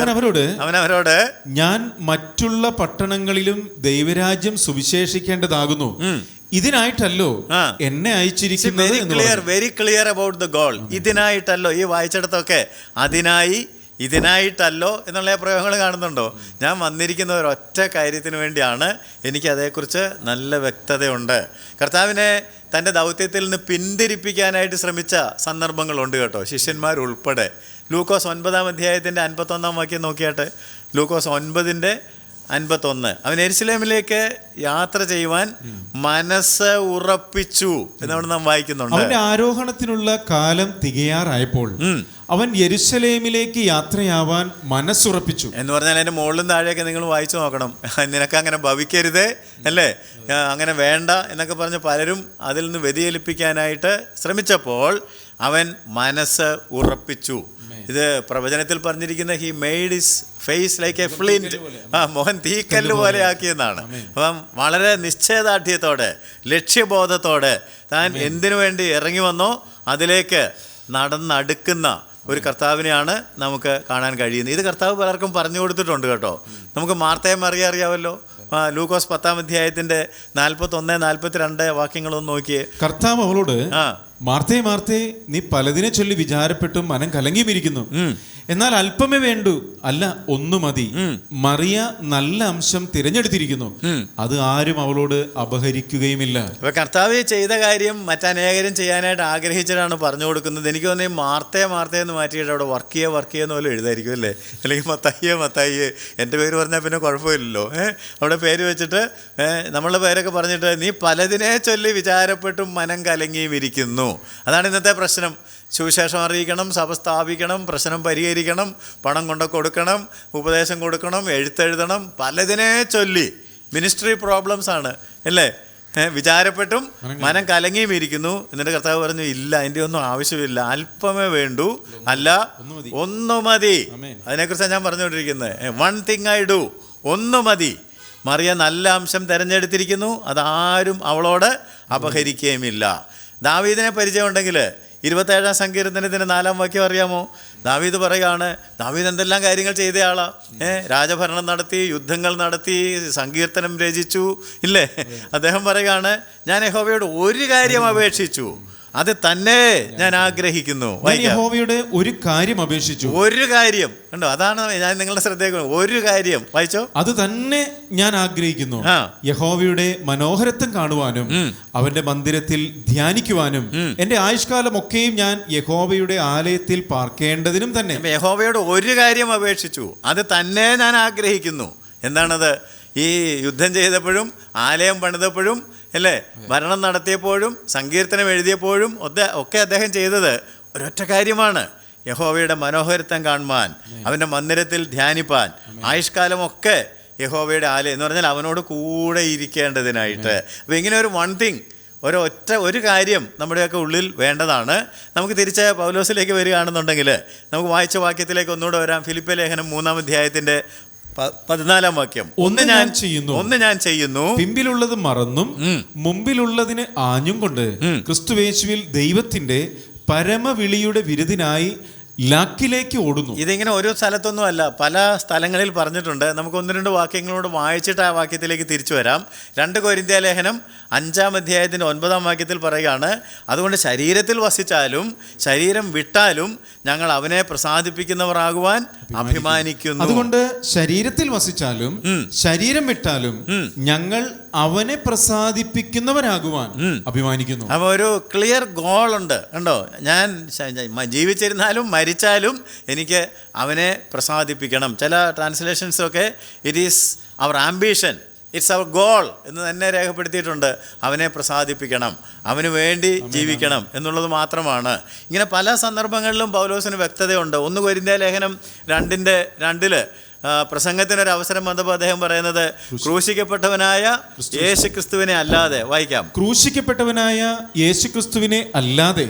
അവനവരോട്, ഞാൻ മറ്റുള്ള പട്ടണങ്ങളിലും ദൈവരാജ്യം സുവിശേഷിക്കേണ്ടതാകുന്നു, ഇതിനായിട്ടല്ലോ എന്നെ അയച്ചിരിക്കുന്നത്. Very clear about the goal. ഇതിനായിട്ടല്ലോ. ഈ വായിച്ചിടത്തൊക്കെ ഇതിനായിട്ടല്ലോ എന്നുള്ള പ്രയോഗങ്ങൾ കാണുന്നുണ്ടോ? ഞാൻ വന്നിരിക്കുന്ന ഒരൊറ്റ കാര്യത്തിന് വേണ്ടിയാണ്. എനിക്ക് അതേക്കുറിച്ച് നല്ല വ്യക്തതയുണ്ട്. കർത്താവിനെ തൻ്റെ ദൗത്യത്തിൽ നിന്ന് പിന്തിരിപ്പിക്കാനായിട്ട് ശ്രമിച്ച സന്ദർഭങ്ങളുണ്ട് കേട്ടോ, ശിഷ്യന്മാരുൾപ്പെടെ. ലൂക്കോസ് 9-ാം അധ്യായത്തിൻ്റെ 51-ാം വാക്യം നോക്കിയാട്ടെ. ലൂക്കോസ് 9:51. അവൻ യെരുശലേമിലേക്ക് യാത്ര ചെയ്യുവാൻ മനസ്സ് ഉറപ്പിച്ചു എന്നവിടെ നാം വായിക്കുന്നുണ്ട്. അവന്റെ ആരോഹണത്തിനുള്ള കാലം തികയാറായപ്പോൾ അവൻ യെരുശലേമിലേക്ക് യാത്രയാവാൻ മനസ്സുറപ്പിച്ചു എന്ന് പറഞ്ഞാൽ അതിന്റെ മുകളിലും താഴെയൊക്കെ നിങ്ങൾ വായിച്ചു നോക്കണം. നിനക്ക് അങ്ങനെ ഭവിക്കരുത്, അല്ലേ, അങ്ങനെ വേണ്ട എന്നൊക്കെ പറഞ്ഞ് പലരും അതിൽ നിന്ന് വ്യതിചലിപ്പിക്കാനായിട്ട് ശ്രമിച്ചപ്പോൾ അവൻ മനസ്സ് ഉറപ്പിച്ചു. ഇത് പ്രവചനത്തിൽ പറഞ്ഞിരിക്കുന്ന he made his face like a flint, മോഹൻ തീക്കല്ല് പോലെ ആക്കിയെന്നാണ്. അപ്പം വളരെ നിശ്ചയദാർഢ്യത്തോടെ ലക്ഷ്യബോധത്തോടെ താൻ എന്തിനു വേണ്ടി ഇറങ്ങി വന്നോ അതിലേക്ക് നടന്നടുക്കുന്ന ഒരു കർത്താവിനെയാണ് നമുക്ക് കാണാൻ കഴിയുന്നത്. ഇത് കർത്താവ് പലർക്കും പറഞ്ഞു കൊടുത്തിട്ടുണ്ട് കേട്ടോ. നമുക്ക് മാർത്തയെ അറിയാമല്ലോ. ലൂക്കോസ് 10-ാം അധ്യായത്തിന്റെ 41-42 വാക്യങ്ങളൊന്ന് നോക്കിയേ. കർത്താവ് അവളോട്, മാർത്തേ മാർത്തേ, നീ പലതിനെ ചൊല്ലി വിചാരപ്പെട്ടും മനം കലങ്ങിയിരിക്കുന്നു. എന്നാൽ അല്പമേ വേണ്ടൂ, അല്ല ഒന്നു മതി. മറിയ നല്ല അംശം തിരഞ്ഞെടുത്തിരിക്കുന്നു, അത് ആരും അവളോട് അപഹരിക്കുകയുമില്ല. അപ്പൊ കർത്താവ് ചെയ്ത കാര്യം മറ്റനേകരും ചെയ്യാനായിട്ട് ആഗ്രഹിച്ചിട്ടാണ് പറഞ്ഞു കൊടുക്കുന്നത്. എനിക്ക് തോന്നുന്നു മാർത്തേ എന്ന് മാറ്റിയിട്ട് അവിടെ വർക്ക് ചെയ്യുന്ന പോലെ എഴുതായിരിക്കും അല്ലേ, അല്ലെങ്കിൽ മത്തായിയെ എൻ്റെ പേര് പറഞ്ഞാൽ പിന്നെ കുഴപ്പമില്ലല്ലോ. അവിടെ പേര് വെച്ചിട്ട് നമ്മളുടെ പേരൊക്കെ പറഞ്ഞിട്ട് നീ പലതിനെ ചൊല്ലി വിചാരപ്പെട്ടും മനം കലങ്ങിയും ഇരിക്കുന്നു. അതാണ് ഇന്നത്തെ പ്രശ്നം. സുവിശേഷം അറിയിക്കണം, സഭ സ്ഥാപിക്കണം, പ്രശ്നം പരിഹരിക്കണം, പണം കൊണ്ട് കൊടുക്കണം, ഉപദേശം കൊടുക്കണം, എഴുത്തെഴുതണം, പലതിനെ ചൊല്ലി മിനിസ്ട്രി പ്രോബ്ലംസ് ആണ് അല്ലേ. വിചാരപ്പെട്ടും മനം കലങ്ങിയും ഇരിക്കുന്നു. എന്നിട്ട് കർത്താവ് പറഞ്ഞു ഇല്ല, അതിൻ്റെ ഒന്നും ആവശ്യമില്ല, അല്പമേ വേണ്ടൂ, അല്ല ഒന്നു മതി. അതിനെക്കുറിച്ചാണ് ഞാൻ പറഞ്ഞുകൊണ്ടിരിക്കുന്നത്. വൺ തിങ് ഐ ഡു, ഒന്നു മതി. മറിയ നല്ല അംശം തിരഞ്ഞെടുത്തിരിക്കുന്നു, അതാരും അവളോട് അപഹരിക്കുകയുമില്ല. ദാവീദിനെ പരിചയമുണ്ടെങ്കിൽ 27-ാം സങ്കീർത്തനത്തിന് 4-ാം വാക്യം അറിയാമോ? ദാവീദ് പറയുകയാണ്, ദാവീദ് എന്തെല്ലാം കാര്യങ്ങൾ ചെയ്ത ആളാ. രാജഭരണം നടത്തി, യുദ്ധങ്ങൾ നടത്തി, സങ്കീർത്തനം രചിച്ചു ഇല്ലേ. അദ്ദേഹം പറയുകയാണ്, ഞാൻ യഹോവയോട് ഒരു കാര്യം അപേക്ഷിച്ചു, അത് തന്നെ ഞാൻ ആഗ്രഹിക്കുന്നു. യഹോവയുടെ ഒരു കാര്യം അപേക്ഷിച്ചു. ഒരു കാര്യം കണ്ടോ, അതാണ് ഞാൻ നിങ്ങളുടെ ശ്രദ്ധയ്ക്ക് ഒരു കാര്യം വായിച്ചോ. അത് തന്നെ ഞാൻ ആഗ്രഹിക്കുന്നു, യഹോവയുടെ മനോഹരത്വം കാണുവാനും അവന്റെ മന്ദിരത്തിൽ ധ്യാനിക്കുവാനും എന്റെ ആയുഷ്കാലം ഒക്കെയും ഞാൻ യഹോവയുടെ ആലയത്തിൽ പാർക്കേണ്ടതിനും തന്നെ. യഹോവയോട് ഒരു കാര്യം അപേക്ഷിച്ചു, അത് തന്നെ ഞാൻ ആഗ്രഹിക്കുന്നു. എന്താണത്? ഈ യുദ്ധം ചെയ്തപ്പോഴും ആലയം പണിതപ്പോഴും അല്ലേ, ഭരണം നടത്തിയപ്പോഴും സങ്കീർത്തനം എഴുതിയപ്പോഴും ഒക്കെ അദ്ദേഹം ചെയ്തത് ഒരൊറ്റ കാര്യമാണ്, യഹോവയുടെ മനോഹരത്വം കാണുവാൻ, അവൻ്റെ മന്ദിരത്തിൽ ധ്യാനിപ്പാൻ, ആയുഷ്കാലമൊക്കെ യഹോവയുടെ ആലയം എന്ന് പറഞ്ഞാൽ അവനോട് കൂടെ ഇരിക്കേണ്ടതിനായിട്ട്. അപ്പോൾ ഇങ്ങനെ ഒരു വൺ തിങ്, ഒരു കാര്യം നമ്മുടെയൊക്കെ ഉള്ളിൽ വേണ്ടതാണ്. നമുക്ക് തിരിച്ച് പൗലോസിലേക്ക് വരികയാണെന്നുണ്ടെങ്കിൽ നമുക്ക് വായിച്ച വാക്യത്തിലേക്ക് ഒന്നുകൂടെ വരാം. ഫിലിപ്പിയ ലേഖനം 3-ാം അധ്യായത്തിൻ്റെ 14-ാം വാക്യം. ഒന്ന് ഞാൻ ചെയ്യുന്നു, പിമ്പിലുള്ളത് മറന്നും മുമ്പിലുള്ളതിന് ആഞ്ഞും കൊണ്ട് ക്രിസ്തുയേശുവിൽ ദൈവത്തിന്റെ പരമവിളിയുടെ വിരുദിനായി ലാക്കിലേക്ക് ഓടുന്നു. ഇതിങ്ങനെ ഒരു സ്ഥലത്തൊന്നും അല്ല, പല സ്ഥലങ്ങളിൽ പറഞ്ഞിട്ടുണ്ട്. നമുക്ക് 1-2 വാക്യങ്ങളോട് വായിച്ചിട്ട് ആ വാക്യത്തിലേക്ക് തിരിച്ചു വരാം. 2 കൊരിന്ത്യ ലേഖനം 5-ാം അധ്യായത്തിൻ്റെ 9-ാം വാക്യത്തിൽ പറയുകയാണ്, അതുകൊണ്ട് ശരീരത്തിൽ വസിച്ചാലും ശരീരം വിട്ടാലും ഞങ്ങൾ അവനെ പ്രസാദിപ്പിക്കുന്നവരാകുവാൻ അഭിമാനിക്കുന്നു. അതുകൊണ്ട് ശരീരത്തിൽ വസിച്ചാലും ശരീരം വിട്ടാലും ഞങ്ങൾ അവനെ പ്രസാദിപ്പിക്കുന്നവരാകുവാൻ അഭിമാനിക്കുന്നു. അപ്പോൾ ഒരു ക്ലിയർ ഗോൾ ഉണ്ട് കണ്ടോ. ഞാൻ ജീവിച്ചിരുന്നാലും മരിച്ചാലും എനിക്ക് അവനെ പ്രസാദിപ്പിക്കണം. ചില ട്രാൻസ്ലേഷൻസൊക്കെ it is our ambition, it's our goal എന്ന് തന്നെ രേഖപ്പെടുത്തിയിട്ടുണ്ട്. അവനെ പ്രസാദിപ്പിക്കണം, അവന് വേണ്ടി ജീവിക്കണം എന്നുള്ളത് മാത്രമാണ്. ഇങ്ങനെ പല സന്ദർഭങ്ങളിലും പൗലോസിന് വ്യക്തതയുണ്ട്. 1 കൊരിന്ത്യ ലേഖനം 2:2 പ്രസംഗത്തിനൊരു അവസരം വന്നപ്പോൾ അദ്ദേഹം പറയുന്നത്, ക്രൂശിക്കപ്പെട്ടവനായ യേശുക്രിസ്തുവിനെ അല്ലാതെ, വായിക്കാം, ക്രൂശിക്കപ്പെട്ടവനായ യേശുക്രിസ്തുവിനെ അല്ലാതെ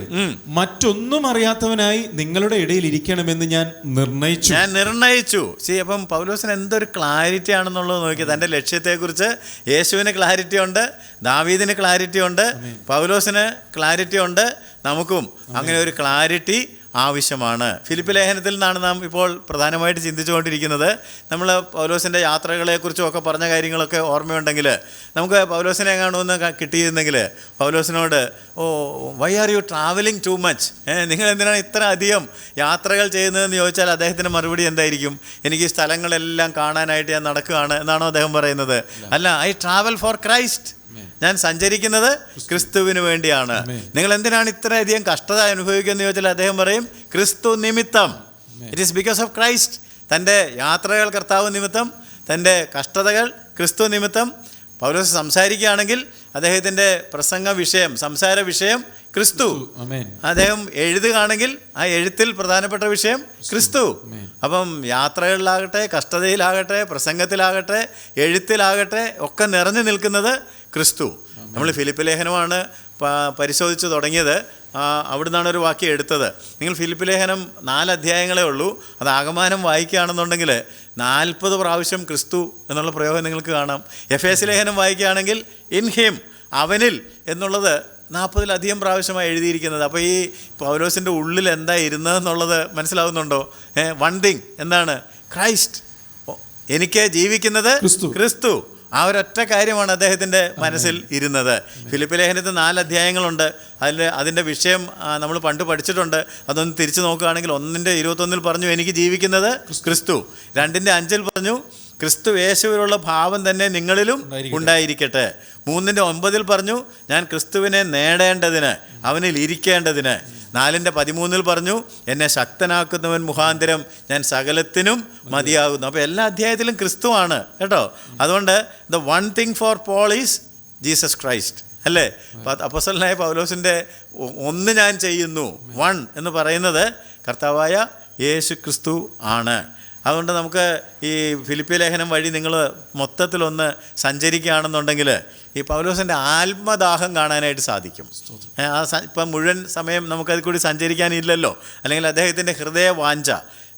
മറ്റൊന്നും അറിയാത്തവനായി നിങ്ങളുടെ ഇടയിൽ ഇരിക്കണമെന്ന് ഞാൻ നിർണയിച്ചു. അപ്പം പൗലോസിന് എന്തൊരു ക്ലാരിറ്റി ആണെന്നുള്ളത് നോക്കി. തൻ്റെ ലക്ഷ്യത്തെക്കുറിച്ച് യേശുവിന് ക്ലാരിറ്റി ഉണ്ട്, ദാവീദിന് ക്ലാരിറ്റി ഉണ്ട്, പൗലോസിന് ക്ലാരിറ്റി ഉണ്ട്. നമുക്കും അങ്ങനെ ഒരു ക്ലാരിറ്റി ആവശ്യമാണ്. ഫിലിപ്പി ലേഖനത്തിൽ നിന്നാണ് നാം ഇപ്പോൾ പ്രധാനമായിട്ട് ചിന്തിച്ചുകൊണ്ടിരിക്കുന്നത്. നമ്മൾ പൗലോസിൻ്റെ യാത്രകളെക്കുറിച്ചും ഒക്കെ പറഞ്ഞ കാര്യങ്ങളൊക്കെ ഓർമ്മയുണ്ടെങ്കിൽ നമുക്ക് പൗലോസിനെ കാണുമെന്ന് കിട്ടിയിരുന്നെങ്കിൽ പൗലോസിനോട്, why are you travelling too much, നിങ്ങൾ എന്തിനാണ് ഇത്ര അധികം യാത്രകൾ ചെയ്യുന്നതെന്ന് ചോദിച്ചാൽ അദ്ദേഹത്തിൻ്റെ മറുപടി എന്തായിരിക്കും? എനിക്ക് സ്ഥലങ്ങളെല്ലാം കാണാനായിട്ട് ഞാൻ നടക്കുകയാണ് എന്നാണോ അദ്ദേഹം പറയുന്നത്? അല്ല, ഐ ട്രാവൽ ഫോർ ക്രൈസ്റ്റ്, ഞാൻ സഞ്ചരിക്കുന്നത് ക്രിസ്തുവിന് വേണ്ടിയാണ്. നിങ്ങൾ എന്തിനാണ് ഇത്രയധികം കഷ്ടത അനുഭവിക്കുന്നത് ചോദിച്ചാൽ അദ്ദേഹം പറയും, ക്രിസ്തു നിമിത്തം. It is because of Christ. തൻ്റെ യാത്രകൾ കർത്താവ് നിമിത്തം, തൻ്റെ കഷ്ടതകൾ ക്രിസ്തു നിമിത്തം. പൗലോസ് സംസാരിക്കുകയാണെങ്കിൽ അദ്ദേഹത്തിൻ്റെ സംസാര വിഷയം ക്രിസ്തു. അദ്ദേഹം എഴുതുകയാണെങ്കിൽ ആ എഴുത്തിൽ പ്രധാനപ്പെട്ട വിഷയം ക്രിസ്തു. അപ്പം യാത്രകളിലാകട്ടെ, കഷ്ടതയിലാകട്ടെ, പ്രസംഗത്തിലാകട്ടെ, എഴുത്തിലാകട്ടെ ഒക്കെ നിറഞ്ഞു നിൽക്കുന്നത് ക്രിസ്തു. നമ്മൾ ഫിലിപ്പി ലേഖനമാണ് പരിശോധിച്ച് തുടങ്ങിയത്. അവിടെ നിന്നാണ് ഒരു വാക്യം എടുത്തത്. നിങ്ങൾ ഫിലിപ്പി ലേഖനം 4 അധ്യായങ്ങളേ ഉള്ളൂ. അത് ആകമാനം വായിക്കുകയാണെന്നുണ്ടെങ്കിൽ 40 പ്രാവശ്യം ക്രിസ്തു എന്നുള്ള പ്രയോഗം നിങ്ങൾക്ക് കാണാം. എഫേസ്യ ലേഖനം വായിക്കുകയാണെങ്കിൽ ഇൻ ഹിം, അവനിൽ എന്നുള്ളത് 40-ലധികം പ്രാവശ്യമായി എഴുതിയിരിക്കുന്നത്. അപ്പോൾ ഈ പൗലോസിൻ്റെ ഉള്ളിൽ എന്താ ഇരുന്നതെന്നുള്ളത് മനസ്സിലാവുന്നുണ്ടോ? വൺ തിങ് എന്താണ്? ക്രൈസ്റ്റ്. എനിക്ക് ജീവിക്കുന്നത് ക്രിസ്തു, ആ ഒരൊറ്റ കാര്യമാണ് അദ്ദേഹത്തിൻ്റെ മനസ്സിൽ ഇരുന്നത്. ഫിലിപ്പി ലേഖനത്തിൽ 4 അധ്യായങ്ങളുണ്ട്. അതിൻ്റെ വിഷയം നമ്മൾ പണ്ട് പഠിച്ചിട്ടുണ്ട്. അതൊന്ന് തിരിച്ചു നോക്കുകയാണെങ്കിൽ 1:21 പറഞ്ഞു എനിക്ക് ജീവിക്കുന്നത് ക്രിസ്തു, 2:5 പറഞ്ഞു ക്രിസ്തു യേശുവിലുള്ള ഭാവം തന്നെ നിങ്ങളിലും ഉണ്ടായിരിക്കട്ടെ, 3:9 പറഞ്ഞു ഞാൻ ക്രിസ്തുവിനെ നേടേണ്ടതിന് അവനിൽ ഇരിക്കേണ്ടതിന്, 4:13 പറഞ്ഞു എന്നെ ശക്തനാക്കുന്നവൻ മുഖാന്തരം ഞാൻ സകലത്തിനും മതിയാകുന്നു. അപ്പോൾ എല്ലാ അധ്യായത്തിലും ക്രിസ്തുവാണ് കേട്ടോ. അതുകൊണ്ട് the one thing for Paul is Jesus Christ, അല്ലേ? അപ്പോസ്തലനായ പൗലോസിൻ്റെ ഒന്ന് ഞാൻ ചെയ്യുന്നു, 1 എന്ന് പറയുന്നത് കർത്താവായ യേശു ക്രിസ്തു ആണ്. അതുകൊണ്ട് നമുക്ക് ഈ ഫിലിപ്പി ലേഖനം വഴി നിങ്ങൾ മൊത്തത്തിലൊന്ന് സഞ്ചരിക്കുകയാണെന്നുണ്ടെങ്കിൽ ഈ പൗലോസിൻ്റെ ആത്മദാഹം കാണാനായിട്ട് സാധിക്കും. ഇപ്പം മുഴുവൻ സമയം നമുക്കതിൽ കൂടി സഞ്ചരിക്കാനില്ലല്ലോ. അല്ലെങ്കിൽ അദ്ദേഹത്തിൻ്റെ ഹൃദയവാഞ്ച,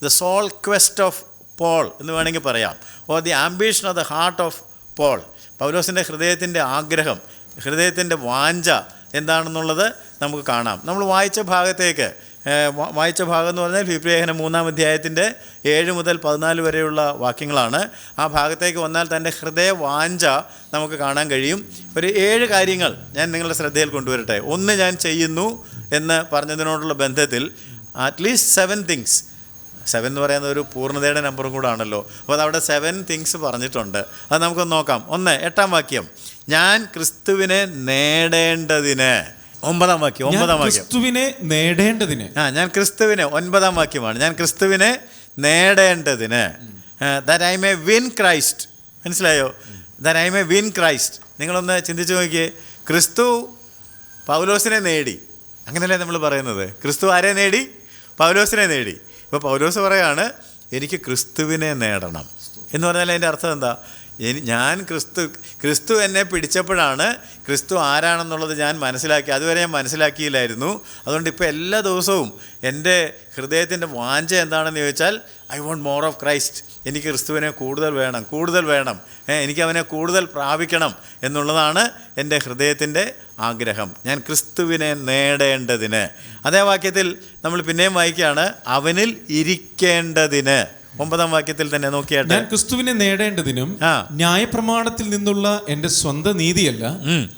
the soul quest of Paul എന്ന് വേണമെങ്കിൽ പറയാം, or the ambition of the heart of Paul. പൗലോസിൻ്റെ ഹൃദയത്തിൻ്റെ ആഗ്രഹം, ഹൃദയത്തിൻ്റെ വാഞ്ച എന്താണെന്നുള്ളത് നമുക്ക് കാണാം. നമ്മൾ വായിച്ച ഭാഗം എന്ന് പറഞ്ഞാൽ ഫിലിപ്പി ലേഖനം 3-ാം അധ്യായത്തിൻ്റെ 7 മുതൽ 14 വരെയുള്ള വാക്യങ്ങളാണ്. ആ ഭാഗത്തേക്ക് വന്നാൽ തൻ്റെ ഹൃദയവാഞ്ച നമുക്ക് കാണാൻ കഴിയും. ഒരു 7 കാര്യങ്ങൾ ഞാൻ നിങ്ങളുടെ ശ്രദ്ധയിൽ കൊണ്ടുവരട്ടെ. 1 ഞാൻ ചെയ്യുന്നു എന്ന് പറഞ്ഞതിനോടുള്ള ബന്ധത്തിൽ അറ്റ്ലീസ്റ്റ് 7 തിങ്സ്, 7 എന്ന് പറയുന്നത് ഒരു പൂർണ്ണതയുടെ നമ്പറും കൂടെ ആണല്ലോ. അപ്പോൾ അതവിടെ 7 തിങ്സ് പറഞ്ഞിട്ടുണ്ട്. അത് നമുക്കൊന്ന് നോക്കാം. 1, 8-ാം വാക്യം, ഞാൻ ക്രിസ്തുവിനെ നേടേണ്ടതിന്. 9-ാം വാക്യം ക്രിസ്തുവിനെ നേടേണ്ടതിന്. ഞാൻ ക്രിസ്തുവിനെ, 9-ാം വാക്യമാണ്, ഞാൻ ക്രിസ്തുവിനെ നേടേണ്ടതിന്. That I may win Christ. മനസ്സിലായോ? That I may win Christ. നിങ്ങളൊന്ന് ചിന്തിച്ച് നോക്കിയേ. ക്രിസ്തു പൗലോസിനെ നേടി, അങ്ങനെയല്ലേ നമ്മൾ പറയുന്നത്? ക്രിസ്തു ആരെ നേടി? പൗലോസിനെ നേടി. ഇപ്പോൾ പൗലോസ് പറയാണ് എനിക്ക് ക്രിസ്തുവിനെ നേടണം എന്ന് പറഞ്ഞാൽ അതിൻ്റെ അർത്ഥം എന്താ? ഞാൻ ക്രിസ്തു എന്നെ പിടിച്ചപ്പോഴാണ് ക്രിസ്തു ആരാണെന്നുള്ളത് ഞാൻ മനസ്സിലാക്കി. അതുവരെ ഞാൻ മനസ്സിലാക്കിയില്ലായിരുന്നു. അതുകൊണ്ട് ഇപ്പോൾ എല്ലാ ദിവസവും എൻ്റെ ഹൃദയത്തിൻ്റെ വാഞ്ച എന്താണെന്ന് ചോദിച്ചാൽ I want more of Christ. എനിക്ക് ക്രിസ്തുവിനെ കൂടുതൽ വേണം, എനിക്ക് അവനെ കൂടുതൽ പ്രാപിക്കണം എന്നുള്ളതാണ് എൻ്റെ ഹൃദയത്തിൻ്റെ ആഗ്രഹം. ഞാൻ ക്രിസ്തുവിനെ നേടേണ്ടതിന്. അതേ വാക്യത്തിൽ നമ്മൾ പിന്നെയും വായിക്കുകയാണ് അവനിൽ ഇരിക്കേണ്ടതിന്. 9-ാം വാക്യത്തിൽ തന്നെ നോക്കിയാട്ടെ, ഞാൻ ക്രിസ്തുവിനെ നേടേണ്ടതിനും ന്യായപ്രമാണത്തിൽ നിന്നുള്ള എൻ്റെ സ്വന്തം നീതിയല്ല,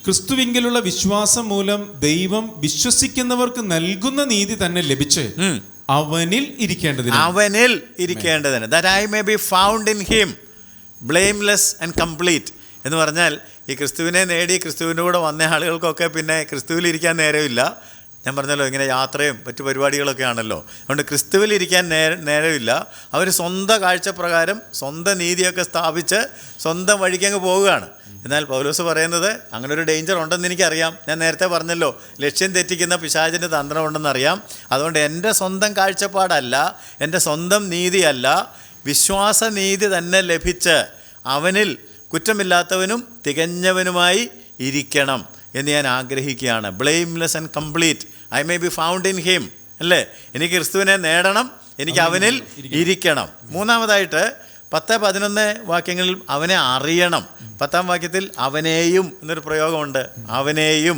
ക്രിസ്തുവിങ്കലുള്ള വിശ്വാസം മൂലം ദൈവം വിശ്വസിക്കുന്നവർക്ക് നൽകുന്ന നീതി തന്നെ ലഭിച്ച് അവനിൽ ഇരിക്കേണ്ടതിന്. that I may be found in him blameless and complete എന്ന് പറഞ്ഞാൽ ഈ ക്രിസ്തുവിനെ നേടി ക്രിസ്തുവിൻ്റെ കൂടെ വന്ന ആളുകൾക്കൊക്കെ പിന്നെ ക്രിസ്തുവിലിരിക്കാൻ നേരമില്ല. ഞാൻ പറഞ്ഞല്ലോ ഇങ്ങനെ യാത്രയും മറ്റു പരിപാടികളൊക്കെ ആണല്ലോ. അതുകൊണ്ട് ക്രിസ്തുവിലിരിക്കാൻ നേരമില്ല. അവർ സ്വന്തം കാഴ്ചപ്രകാരം സ്വന്തം നീതിയൊക്കെ സ്ഥാപിച്ച് സ്വന്തം വഴിക്കങ്ങ് പോവുകയാണ്. എന്നാൽ പൗലോസ് പറയുന്നത് അങ്ങനെ ഒരു ഡേഞ്ചർ ഉണ്ടെന്ന് എനിക്കറിയാം. ഞാൻ നേരത്തെ പറഞ്ഞല്ലോ ലക്ഷ്യം തെറ്റിക്കുന്ന പിശാചിൻ്റെ തന്ത്രം ഉണ്ടെന്നറിയാം. അതുകൊണ്ട് എൻ്റെ സ്വന്തം കാഴ്ചപ്പാടല്ല, എൻ്റെ സ്വന്തം നീതിയല്ല, വിശ്വാസനീതി തന്നെ ലഭിച്ച് അവനിൽ കുറ്റമില്ലാത്തവനും തികഞ്ഞവനുമായി ഇരിക്കണം എന്ന് ഞാൻ ആഗ്രഹിക്കുകയാണ്. Blameless and complete I may be found in him. അല്ലേ? എനിക്ക് ക്രിസ്തുവിനെ നേടണം, എനിക്ക് അവനിൽ ഇരിക്കണം. 3-ാമതായിട്ട് 10-11 വാക്യങ്ങളിൽ അവനെ അറിയണം. 10-ാം വാക്യത്തിൽ അവനെയും എന്നൊരു പ്രയോഗമുണ്ട്. അവനെയും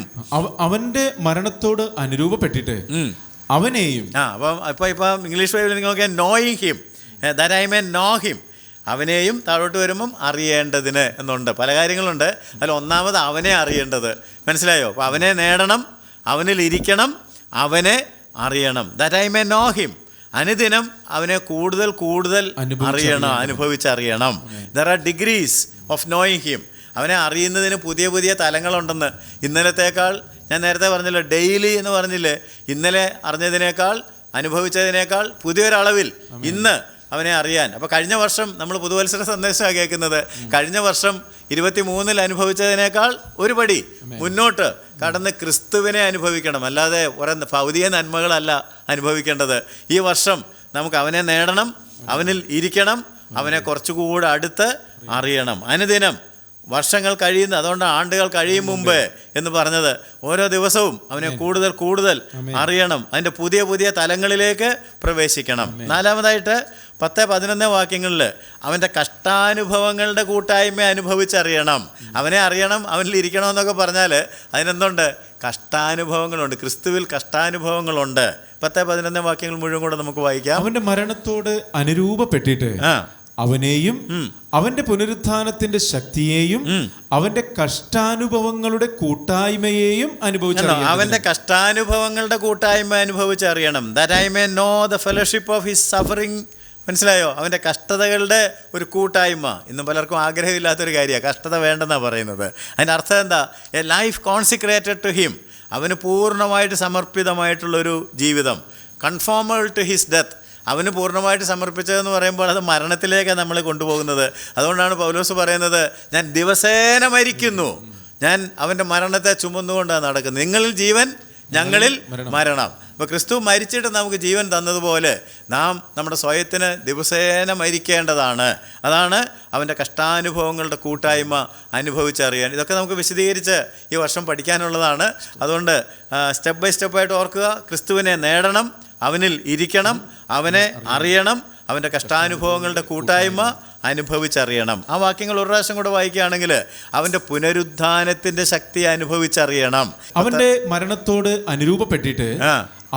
അവന്റെ മരണത്തോട് അനുരൂപപ്പെട്ടിട്ട് അവനെയും. ഇപ്പം ഇംഗ്ലീഷ് ബൈബിളിൽ നിങ്ങൾ നോക്കിയാൽ knowing him, that I may know him. അവനെയും താഴോട്ട് വരുമ്പം അറിയേണ്ടതിന് എന്നുണ്ട്. പല കാര്യങ്ങളുണ്ട്. അതിൽ 1-ാമത് അവനെ അറിയേണ്ടത്. മനസ്സിലായോ? അപ്പോൾ അവനെ നേടണം, അവനിൽ ഇരിക്കണം, അവനെ അറിയണം. That I may know him. അനുദിനം അവനെ കൂടുതൽ അനുഭവിച്ചറിയണം. There are degrees of knowing him. അവനെ അറിയുന്നതിന് പുതിയ തലങ്ങളുണ്ടെന്ന്. ഇന്നലത്തേക്കാൾ ഞാൻ നേരത്തെ പറഞ്ഞല്ലോ, ഡെയിലി എന്ന് പറഞ്ഞില്ലേ, ഇന്നലെ അറിഞ്ഞതിനേക്കാൾ അനുഭവിച്ചതിനേക്കാൾ പുതിയൊരളവിൽ ഇന്ന് അവനെ അറിയാൻ. അപ്പോൾ കഴിഞ്ഞ വർഷം നമ്മൾ പുതുവത്സര സന്ദേശമാണ് കേൾക്കുന്നത്. കഴിഞ്ഞ വർഷം 23-ൽ അനുഭവിച്ചതിനേക്കാൾ ഒരു പടി മുന്നോട്ട് കടന്ന് ക്രിസ്തുവിനെ അനുഭവിക്കണം. അല്ലാതെ ഒരേ ഭൗതിക നന്മകളല്ല അനുഭവിക്കേണ്ടത്. ഈ വർഷം നമുക്ക് അവനെ നേടണം, അവനിൽ ഇരിക്കണം, അവനെ കുറച്ചുകൂടെ അടുത്ത് അറിയണം. അനുദിനം വർഷങ്ങൾ കഴിയുന്ന, അതുകൊണ്ട് ആണ്ടുകൾ കഴിയും മുമ്പ് എന്ന് പറഞ്ഞത്. ഓരോ ദിവസവും അവനെ കൂടുതൽ അറിയണം, അതിൻ്റെ പുതിയ തലങ്ങളിലേക്ക് പ്രവേശിക്കണം. 4-ാമതായിട്ട് 10-11 വാക്യങ്ങളിൽ അവൻ്റെ കഷ്ടാനുഭവങ്ങളുടെ കൂട്ടായ്മ അനുഭവിച്ചറിയണം. അവനെ അറിയണം, അവനിൽ ഇരിക്കണമെന്നൊക്കെ പറഞ്ഞാൽ അതിനെന്തുണ്ട്? കഷ്ടാനുഭവങ്ങളുണ്ട്. ക്രിസ്തുവിൽ കഷ്ടാനുഭവങ്ങളുണ്ട്. 10-11 വാക്യങ്ങൾ മുഴുവൻ കൂടെ നമുക്ക് വായിക്കാം. അവൻ്റെ മരണത്തോട് അനുരൂപപ്പെട്ടിട്ട് അവനെയും അവന്റെ പുനരുത്ഥാനത്തിന്റെ ശക്തിയെയും അവന്റെ കഷ്ടാനുഭവങ്ങളുടെ കൂട്ടായ്മയെയും അനുഭവിച്ചറിയണം. അവന്റെ കഷ്ടാനുഭവങ്ങളുടെ കൂട്ടായ്മ അനുഭവിച്ചറിയണം. That I may know the fellowship of his suffering. മനസ്സിലായോ? അവൻ്റെ കഷ്ടതകളുടെ ഒരു കൂട്ടായ്മ. ഇന്നും പലർക്കും ആഗ്രഹമില്ലാത്തൊരു കാര്യമാണ്, കഷ്ടത വേണ്ടെന്നാണ് പറയുന്നത്. അതിൻ്റെ അർത്ഥം എന്താ? A life consecrated to him. അവന് പൂർണ്ണമായിട്ട് സമർപ്പിതമായിട്ടുള്ളൊരു ജീവിതം. Conformed to his death. അവന് പൂർണ്ണമായിട്ട് സമർപ്പിച്ചതെന്ന് പറയുമ്പോൾ അത് മരണത്തിലേക്കാണ് നമ്മൾ കൊണ്ടുപോകുന്നത്. അതുകൊണ്ടാണ് പൗലോസ് പറയുന്നത്, ഞാൻ ദിവസേന മരിക്കുന്നു, ഞാൻ അവൻ്റെ മരണത്തെ ചുമന്നുകൊണ്ടാണ് നടക്കുന്നത്. നിങ്ങളിൽ ജീവൻ, ഞങ്ങളിൽ മരണം. അപ്പോൾ ക്രിസ്തു മരിച്ചിട്ട് നമുക്ക് ജീവൻ തന്നതുപോലെ നാം നമ്മുടെ സ്വയത്തിന് ദിവസേന മരിക്കേണ്ടതാണ്. അതാണ് അവൻ്റെ കഷ്ടാനുഭവങ്ങളുടെ കൂട്ടായ്മ അനുഭവിച്ചറിയാൻ. ഇതൊക്കെ നമുക്ക് വിശദീകരിച്ച് ഈ വർഷം പഠിക്കാനുള്ളതാണ്. അതുകൊണ്ട് സ്റ്റെപ്പ് ബൈ സ്റ്റെപ്പായിട്ട് ഓർക്കുക. ക്രിസ്തുവിനെ നേടണം, അവനിൽ ഇരിക്കണം, അവനെ അറിയണം, അവൻ്റെ കഷ്ടാനുഭവങ്ങളുടെ കൂട്ടായ്മ അനുഭവിച്ചറിയണം. ആ വാക്യങ്ങൾ ഒരു പ്രാവശ്യം കൂടെ വായിക്കുകയാണെങ്കിൽ, അവൻ്റെ പുനരുത്ഥാനത്തിൻ്റെ ശക്തി അനുഭവിച്ചറിയണം. അവൻ്റെ മരണത്തോട് അനുരൂപപ്പെട്ടിട്ട്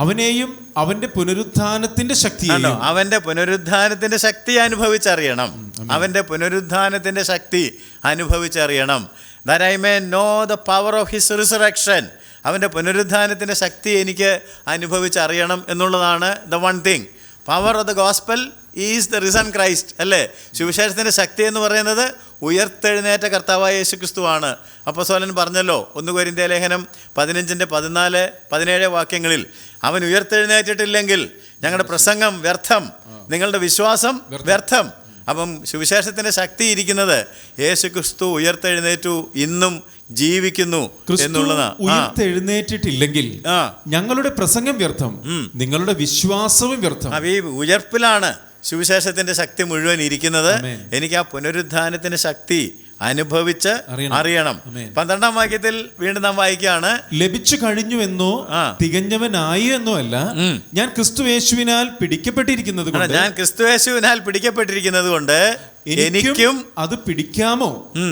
അവനെയും അവൻ്റെ പുനരുത്ഥാനത്തിൻ്റെ ശക്തിയെയും, അവൻ്റെ പുനരുത്ഥാനത്തിൻ്റെ ശക്തി അനുഭവിച്ചറിയണം. അവൻ്റെ പുനരുത്ഥാനത്തിൻ്റെ ശക്തി അനുഭവിച്ചറിയണം. That I may know the power of his resurrection. അവൻ്റെ പുനരുത്ഥാനത്തിൻ്റെ ശക്തി എനിക്ക് അനുഭവിച്ചറിയണം എന്നുള്ളതാണ് the one thing. Power of the gospel is the risen Christ. അല്ലേ? സുവിശേഷത്തിൻ്റെ ശക്തി എന്ന് പറയുന്നത് ഉയർത്തെഴുന്നേറ്റ കർത്താവായ യേശു ക്രിസ്തുവാണ്. അപ്പോസ്തലൻ പറഞ്ഞല്ലോ, 1 കൊരിന്ത്യർ ലേഖനം 15:14-17 വാക്യങ്ങളിൽ, അവൻ ഉയർത്തെഴുന്നേറ്റിട്ടില്ലെങ്കിൽ ഞങ്ങളുടെ പ്രസംഗം വ്യർത്ഥം, നിങ്ങളുടെ വിശ്വാസം വ്യർത്ഥം. അപ്പം സുവിശേഷത്തിൻ്റെ ശക്തി ഇരിക്കുന്നത് യേശു ക്രിസ്തു ഉയർത്തെഴുന്നേറ്റു, ഇന്നും ജീവിക്കുന്നു എന്നുള്ളതാണ്. ഉയർത്തെഴുന്നേറ്റിട്ടില്ലെങ്കിൽ ഞങ്ങളുടെ പ്രസംഗം വ്യർത്ഥം, നിങ്ങളുടെ വിശ്വാസവും വ്യർത്ഥം. ഈ ഉയർപ്പിലാണ് സുവിശേഷത്തിന്റെ ശക്തി മുഴുവൻ ഇരിക്കുന്നത്. എനിക്ക് ആ പുനരുത്ഥാനത്തിന്റെ ശക്തി അനുഭവിച്ച് അറിയണം. 12-ാം വാക്യത്തിൽ വീണ്ടും നാം വായിക്കുകയാണ്, ലഭിച്ചു കഴിഞ്ഞുവെന്നോ തികഞ്ഞവനായി എന്നോ അല്ല, ഞാൻ ക്രിസ്തുയേശുവിനാൽ പിടിക്കപ്പെട്ടിരിക്കുന്നത് കൊണ്ട്, ഞാൻ ക്രിസ്തുയേശുവിനാൽ പിടിക്കപ്പെട്ടിരിക്കുന്നത് കൊണ്ട് എനിക്കും അത് പിടിക്കാമോ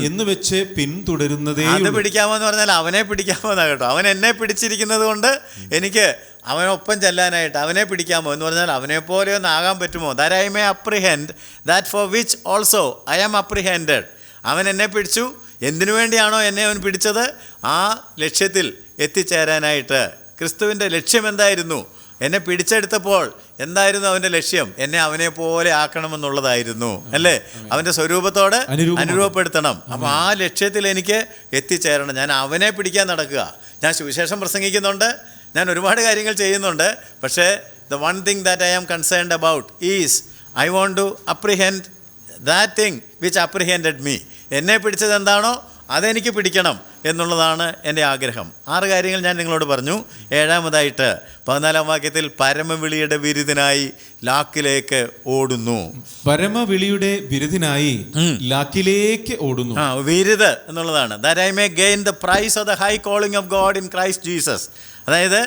എന്ന് വെച്ച് പിന്തുടരുന്നതേ. അത് പിടിക്കാമോ എന്ന് പറഞ്ഞാൽ അവനെ പിടിക്കാമോ എന്നാ കേട്ടോ. അവൻ എന്നെ പിടിച്ചിരിക്കുന്നത് കൊണ്ട് എനിക്ക് അവനൊപ്പം ചെല്ലാനായിട്ട് അവനെ പിടിക്കാമോ എന്ന് പറഞ്ഞാൽ അവനെ പോലെ ഒന്ന് ആകാൻ പറ്റുമോ? That I may apprehend that for which also I am apprehended. അവൻ എന്നെ പിടിച്ചു. എന്തിനു വേണ്ടിയാണോ എന്നെ അവൻ പിടിച്ചത്? ആ ലക്ഷ്യത്തിൽ എത്തിച്ചേരാനായിട്ട്. ക്രിസ്തുവിൻ്റെ ലക്ഷ്യം എന്തായിരുന്നു? എന്നെ പിടിച്ചെടുത്തപ്പോൾ എന്തായിരുന്നു അവൻ്റെ ലക്ഷ്യം? എന്നെ അവനെ പോലെ ആക്കണമെന്നുള്ളതായിരുന്നു. അല്ലേ? അവൻ്റെ സ്വരൂപത്തോട് അനുരൂപപ്പെടുത്തണം. അപ്പോൾ ആ ലക്ഷ്യത്തിൽ എനിക്ക് എത്തിച്ചേരണം. ഞാൻ അവനെ പിടിക്കാൻ നടക്കുക. ഞാൻ സുവിശേഷം പ്രസംഗിക്കുന്നുണ്ട്, ഞാൻ ഒരുപാട് കാര്യങ്ങൾ ചെയ്യുന്നുണ്ട്. പക്ഷേ the one thing that I am concerned about is I want to apprehend that thing which apprehended me. എന്നെ പിടിച്ചത് എന്താണോ അതെനിക്ക് പിടിക്കണം എന്നുള്ളതാണ് എൻ്റെ ആഗ്രഹം. 6 കാര്യങ്ങൾ ഞാൻ നിങ്ങളോട് പറഞ്ഞു. 7-ാമതായിട്ട് 14-ാം വാക്യത്തിൽ, പരമവിളിയുടെ വിരുദിനായി ലാക്കിലേക്ക് ഓടുന്നു. പരമവിളിയുടെ വിരുദിനായി ലാക്കിലേക്ക് ഓടുന്നു. വിരുദ് എന്നുള്ളതാണ്. That I may gain the prize of the high calling of God in Christ Jesus. അതായത്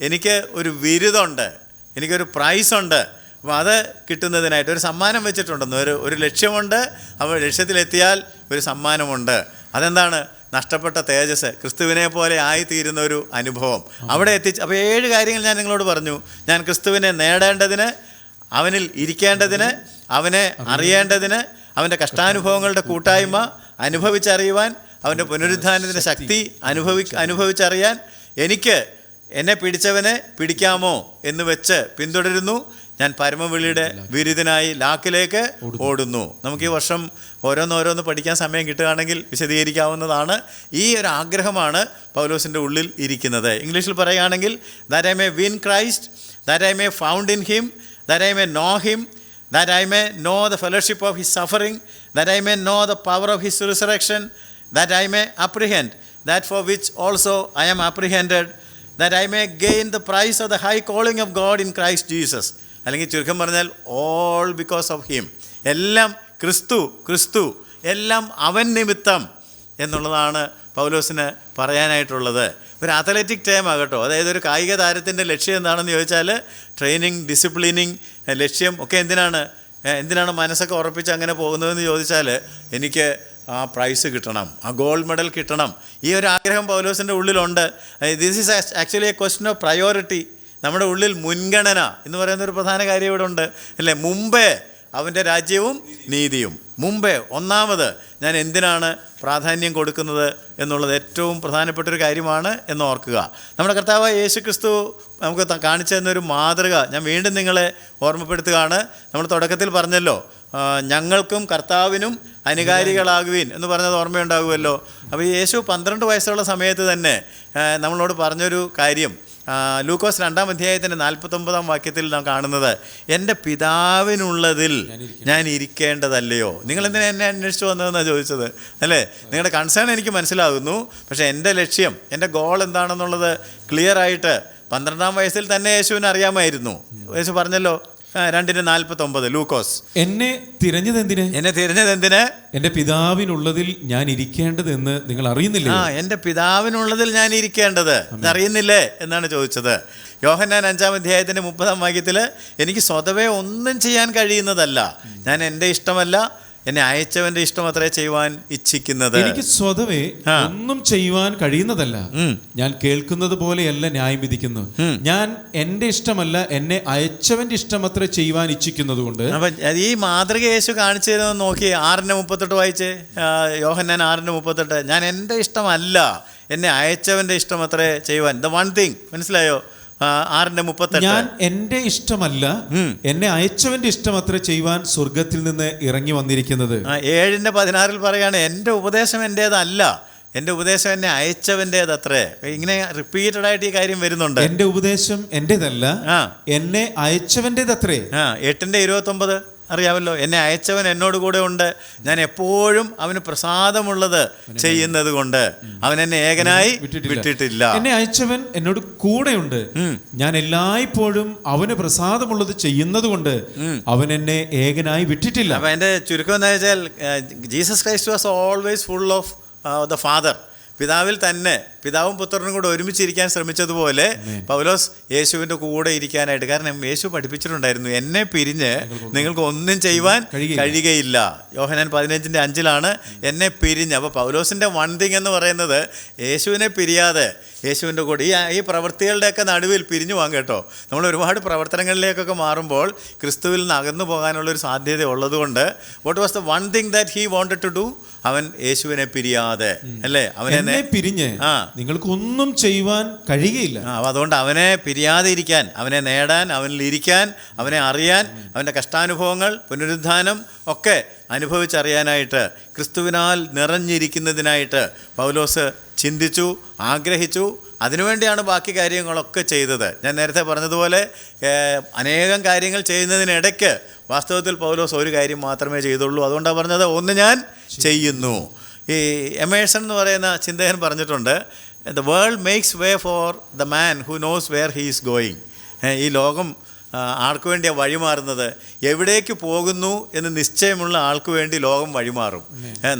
എനിക്ക് ഒരു വിരുദുണ്ട്, എനിക്കൊരു പ്രൈസ് ഉണ്ട്. അപ്പോൾ അത് കിട്ടുന്നതിനായിട്ട് ഒരു സമ്മാനം വെച്ചിട്ടുണ്ടെന്ന്, ഒരു ലക്ഷ്യമുണ്ട്. അപ്പോൾ ലക്ഷ്യത്തിലെത്തിയാൽ ഒരു സമ്മാനമുണ്ട്. അതെന്താണ്? നഷ്ടപ്പെട്ട തേജസ്, ക്രിസ്തുവിനെ പോലെ ആയിത്തീരുന്ന ഒരു അനുഭവം അവിടെ എത്തിച്ച്. അപ്പോൾ 7 കാര്യങ്ങൾ ഞാൻ നിങ്ങളോട് പറഞ്ഞു. ഞാൻ ക്രിസ്തുവിനെ നേടേണ്ടതിന്, അവനിൽ ഇരിക്കേണ്ടതിന്, അവനെ അറിയേണ്ടതിന്, അവൻ്റെ കഷ്ടാനുഭവങ്ങളുടെ കൂട്ടായ്മ അനുഭവിച്ചറിയുവാൻ, അവൻ്റെ പുനരുത്ഥാനത്തിൻ്റെ ശക്തി അനുഭവിച്ചറിയാൻ, എനിക്ക് എന്നെ പിടിച്ചവനെ പിടിക്കാമോ എന്ന് വെച്ച് പിന്തുടരുന്നു. ഞാൻ പരമവിളിയുടെ വിരുദിനായി ലാക്കിലേക്ക് ഓടുന്നു. നമുക്ക് ഈ വർഷം ഓരോന്നോരോന്ന് പഠിക്കാൻ സമയം കിട്ടുകയാണെങ്കിൽ വിശദീകരിക്കാവുന്നതാണ്. ഈ ഒരു ആഗ്രഹമാണ് പൗലോസിൻ്റെ ഉള്ളിൽ ഇരിക്കുന്നത്. ഇംഗ്ലീഷിൽ പറയുകയാണെങ്കിൽ, that I may win Christ, that I may found in him, that I may know him, that I may know the fellowship of his suffering, that I may know the power of his resurrection, that I may apprehend that for which also I am apprehended, that I may gain the prize of the high calling of God in Christ Jesus. അല്ലെങ്കിൽ ചുരുക്കം പറഞ്ഞാൽ all because of him. എല്ലാം ക്രിസ്തു, എല്ലാം അവൻ നിമിത്തം എന്നുള്ളതാണ് പൗലോസിന് പറയാനായിട്ടുള്ളത്. ഒരു അത്ലറ്റിക് ടൈമാകട്ടോ. അതായത് ഒരു കായിക താരത്തിൻ്റെ ലക്ഷ്യം എന്താണെന്ന് ചോദിച്ചാൽ ട്രെയിനിങ്, ഡിസിപ്ലിനിങ്, ലക്ഷ്യം ഒക്കെ എന്തിനാണ് മനസ്സൊക്കെ ഉറപ്പിച്ച് അങ്ങനെ പോകുന്നതെന്ന് ചോദിച്ചാൽ എനിക്ക് ആ പ്രൈസ് കിട്ടണം, ആ ഗോൾഡ് മെഡൽ കിട്ടണം. ഈ ഒരു ആഗ്രഹം പൗലോസിൻ്റെ ഉള്ളിലുണ്ട്. This is actually A question of priority. നമ്മുടെ ഉള്ളിൽ മുൻഗണന എന്ന് പറയുന്നൊരു പ്രധാന കാര്യം ഇവിടെ ഉണ്ട്, അല്ലേ? മുമ്പേ അവൻ്റെ രാജ്യവും നീതിയും. മുമ്പേ ഒന്നാമത് ഞാൻ എന്തിനാണ് പ്രാധാന്യം കൊടുക്കുന്നത് എന്നുള്ളത് ഏറ്റവും പ്രധാനപ്പെട്ടൊരു കാര്യമാണ് എന്ന് ഓർക്കുക. നമ്മുടെ കർത്താവായ യേശു ക്രിസ്തു നമുക്ക് കാണിച്ചു തന്നൊരു മാതൃക ഞാൻ വീണ്ടും നിങ്ങളെ ഓർമ്മപ്പെടുത്തുകയാണ്. നമ്മൾ തുടക്കത്തിൽ പറഞ്ഞല്ലോ, ഞങ്ങൾക്കും കർത്താവിനും അനുകാരികളാകുവിൻ എന്ന് പറഞ്ഞത് ഓർമ്മയുണ്ടാകുമല്ലോ. അപ്പോൾ യേശു 12 വയസ്സുള്ള സമയത്ത് തന്നെ നമ്മളോട് പറഞ്ഞൊരു കാര്യം ലൂക്കോസ് 2-ാം അധ്യായത്തിൻ്റെ 49-ാം വാക്യത്തിൽ നാം കാണുന്നത്, എൻ്റെ പിതാവിനുള്ളതിൽ ഞാൻ ഇരിക്കേണ്ടതല്ലയോ. നിങ്ങളെന്തിനാ എന്നെ അന്വേഷിച്ച് വന്നതെന്നാണ് ചോദിച്ചത് അല്ലേ? നിങ്ങളുടെ കൺസേൺ എനിക്ക് മനസ്സിലാകുന്നു. പക്ഷേ എൻ്റെ ലക്ഷ്യം, എൻ്റെ ഗോൾ എന്താണെന്നുള്ളത് ക്ലിയറായിട്ട് 12-ാം വയസ്സിൽ തന്നെ യേശുവിന് അറിയാമായിരുന്നു. യേശു പറഞ്ഞല്ലോ 2:49 ലൂക്കോസ്, എന്നെ തിരഞ്ഞതെന്തിന് എൻ്റെ പിതാവിനുള്ളതിൽ ഞാൻ ഇരിക്കേണ്ടതെന്ന് നിങ്ങൾ അറിയുന്നില്ലേ? എൻ്റെ പിതാവിനുള്ളതിൽ ഞാൻ ഇരിക്കേണ്ടത് അറിയുന്നില്ലേ എന്നാണ് ചോദിച്ചത്. യോഹന്നാൻ 5-ാം അധ്യായത്തിൻ്റെ 30-ാം വാക്യത്തിൽ, എനിക്ക് സ്വതവേ ഒന്നും ചെയ്യാൻ കഴിയുന്നതല്ല, ഞാൻ എൻ്റെ ഇഷ്ടമല്ല എന്നെ അയച്ചവന്റെ ഇഷ്ടം അത്രേ ചെയ്യുവാൻ ഇച്ഛിക്കുന്നത്. എനിക്ക് സ്വതവേ ഒന്നും ചെയ്യുവാൻ കഴിയുന്നതല്ല, ഞാൻ കേൾക്കുന്നത് പോലെയല്ല ന്യായം വിധിക്കുന്നു. ഞാൻ എൻ്റെ ഇഷ്ടമല്ല എന്നെ അയച്ചവന്റെ ഇഷ്ടം അത്രേ ചെയ്യുവാൻ ഇച്ഛിക്കുന്നത് കൊണ്ട്. അപ്പൊ ഈ മാതൃക യേശു കാണിച്ചു തരുന്നത് നോക്കി. 6:38 വായിച്ചേ, യോഹന്നാൻ 6:38. ഞാൻ എൻ്റെ ഇഷ്ടമല്ല എന്നെ അയച്ചവന്റെ ഇഷ്ടം അത്രേ ചെയ്യുവാൻ. ദ വൺ തിങ്, മനസ്സിലായോ? 6:38. ഞാൻ എൻ്റെ ഇഷ്ടമല്ല എന്നെ അയച്ചവന്റെ ഇഷ്ടം അത്ര ചെയ്യുവാൻ സ്വർഗത്തിൽ നിന്ന് ഇറങ്ങി വന്നിരിക്കുന്നത്. 7:16 പറയാണ്, എൻ്റെ ഉപദേശം എൻ്റേതല്ല, എൻ്റെ ഉപദേശം എന്നെ അയച്ചവൻ്റേത് അത്രേ. ഇങ്ങനെ റിപ്പീറ്റഡ് ആയിട്ട് ഈ കാര്യം വരുന്നുണ്ട്. എൻ്റെ ഉപദേശം എൻ്റേതല്ല, എന്നെ അയച്ചവൻ്റേത് അത്രേ. 8:29 അറിയാമല്ലോ, എന്നെ അയച്ചവൻ എന്നോട് കൂടെ ഉണ്ട്, ഞാൻ എപ്പോഴും അവന് പ്രസാദമുള്ളത് ചെയ്യുന്നത് കൊണ്ട് അവൻ എന്നെ ഏകനായി വിട്ടിട്ടില്ല. എന്നെ അയച്ചവൻ എന്നോട് കൂടെയുണ്ട്, ഞാൻ എല്ലായ്പ്പോഴും അവന് പ്രസാദമുള്ളത് ചെയ്യുന്നത് കൊണ്ട് അവൻ എന്നെ ഏകനായി വിട്ടിട്ടില്ല. അപ്പൊ എൻ്റെ ചുരുക്കം എന്താ വെച്ചാൽ, Jesus Christ was always full of the father. പിതാവിൽ തന്നെ പിതാവും പുത്രനും കൂടെ ഒരുമിച്ചിരിക്കാൻ ശ്രമിച്ചതുപോലെ പൗലോസ് യേശുവിൻ്റെ കൂടെ ഇരിക്കാനായിട്ട്. കാരണം യേശു പഠിപ്പിച്ചിട്ടുണ്ടായിരുന്നു, എന്നെ പിരിഞ്ഞ് നിങ്ങൾക്ക് ഒന്നും ചെയ്യുവാൻ കഴിയുകയില്ല. യോഹന്നാൻ 15:5 എന്നെ പിരിഞ്ഞ്. അപ്പോൾ പൗലോസിൻ്റെ വൺ തിങ് എന്ന് പറയുന്നത് യേശുവിനെ പിരിയാതെ യേശുവിൻ്റെ കൂടെ ഈ പ്രവൃത്തികളുടെയൊക്കെ നടുവിൽ പിരിഞ്ഞു പോകാൻ കേട്ടോ. നമ്മൾ ഒരുപാട് പ്രവർത്തനങ്ങളിലേക്കൊക്കെ മാറുമ്പോൾ ക്രിസ്തുവിൽ നിന്ന് അകന്നു പോകാനുള്ളൊരു സാധ്യത ഉള്ളതുകൊണ്ട് what was the one thing that he wanted to do? അവൻ യേശുവിനെ പിരിയാതെ, അല്ലേ? അവനെ പിരിഞ്ഞ് നിങ്ങൾക്കൊന്നും ചെയ്യുവാൻ കഴിയുകയില്ല. അതുകൊണ്ട് അവനെ പിരിയാതെ ഇരിക്കാൻ, അവനെ നേടാൻ, അവനിൽ ഇരിക്കാൻ, അവനെ അറിയാൻ, അവൻ്റെ കഷ്ടാനുഭവങ്ങൾ, പുനരുദ്ധാനം ഒക്കെ അനുഭവിച്ചറിയാനായിട്ട്, ക്രിസ്തുവിനാൽ നിറഞ്ഞിരിക്കുന്നതിനായിട്ട് പൗലോസ് ചിന്തിച്ചു, ആഗ്രഹിച്ചു. അതിനുവേണ്ടിയാണ് ബാക്കി കാര്യങ്ങളൊക്കെ ചെയ്തത്. ഞാൻ നേരത്തെ പറഞ്ഞതുപോലെ അനേകം കാര്യങ്ങൾ ചെയ്യുന്നതിനിടയ്ക്ക് വാസ്തവത്തിൽ പൗലോസ് ഒരു കാര്യം മാത്രമേ ചെയ്തുള്ളൂ. അതുകൊണ്ടാണ് പറഞ്ഞത്, ഒന്ന് ഞാൻ ചെയ്യുന്നു. ഈ എമേഴ്സൺ എന്ന് പറയുന്ന ചിന്തകൻ പറഞ്ഞിട്ടുണ്ട്, the world makes way for the man who knows where he is going. ഈ ലോകം ആർക്ക് വേണ്ടിയാണ് വഴിമാറുന്നത്? എവിടേക്ക് പോകുന്നു എന്ന് നിശ്ചയമുള്ള ആൾക്ക് വേണ്ടി ലോകം വഴിമാറും.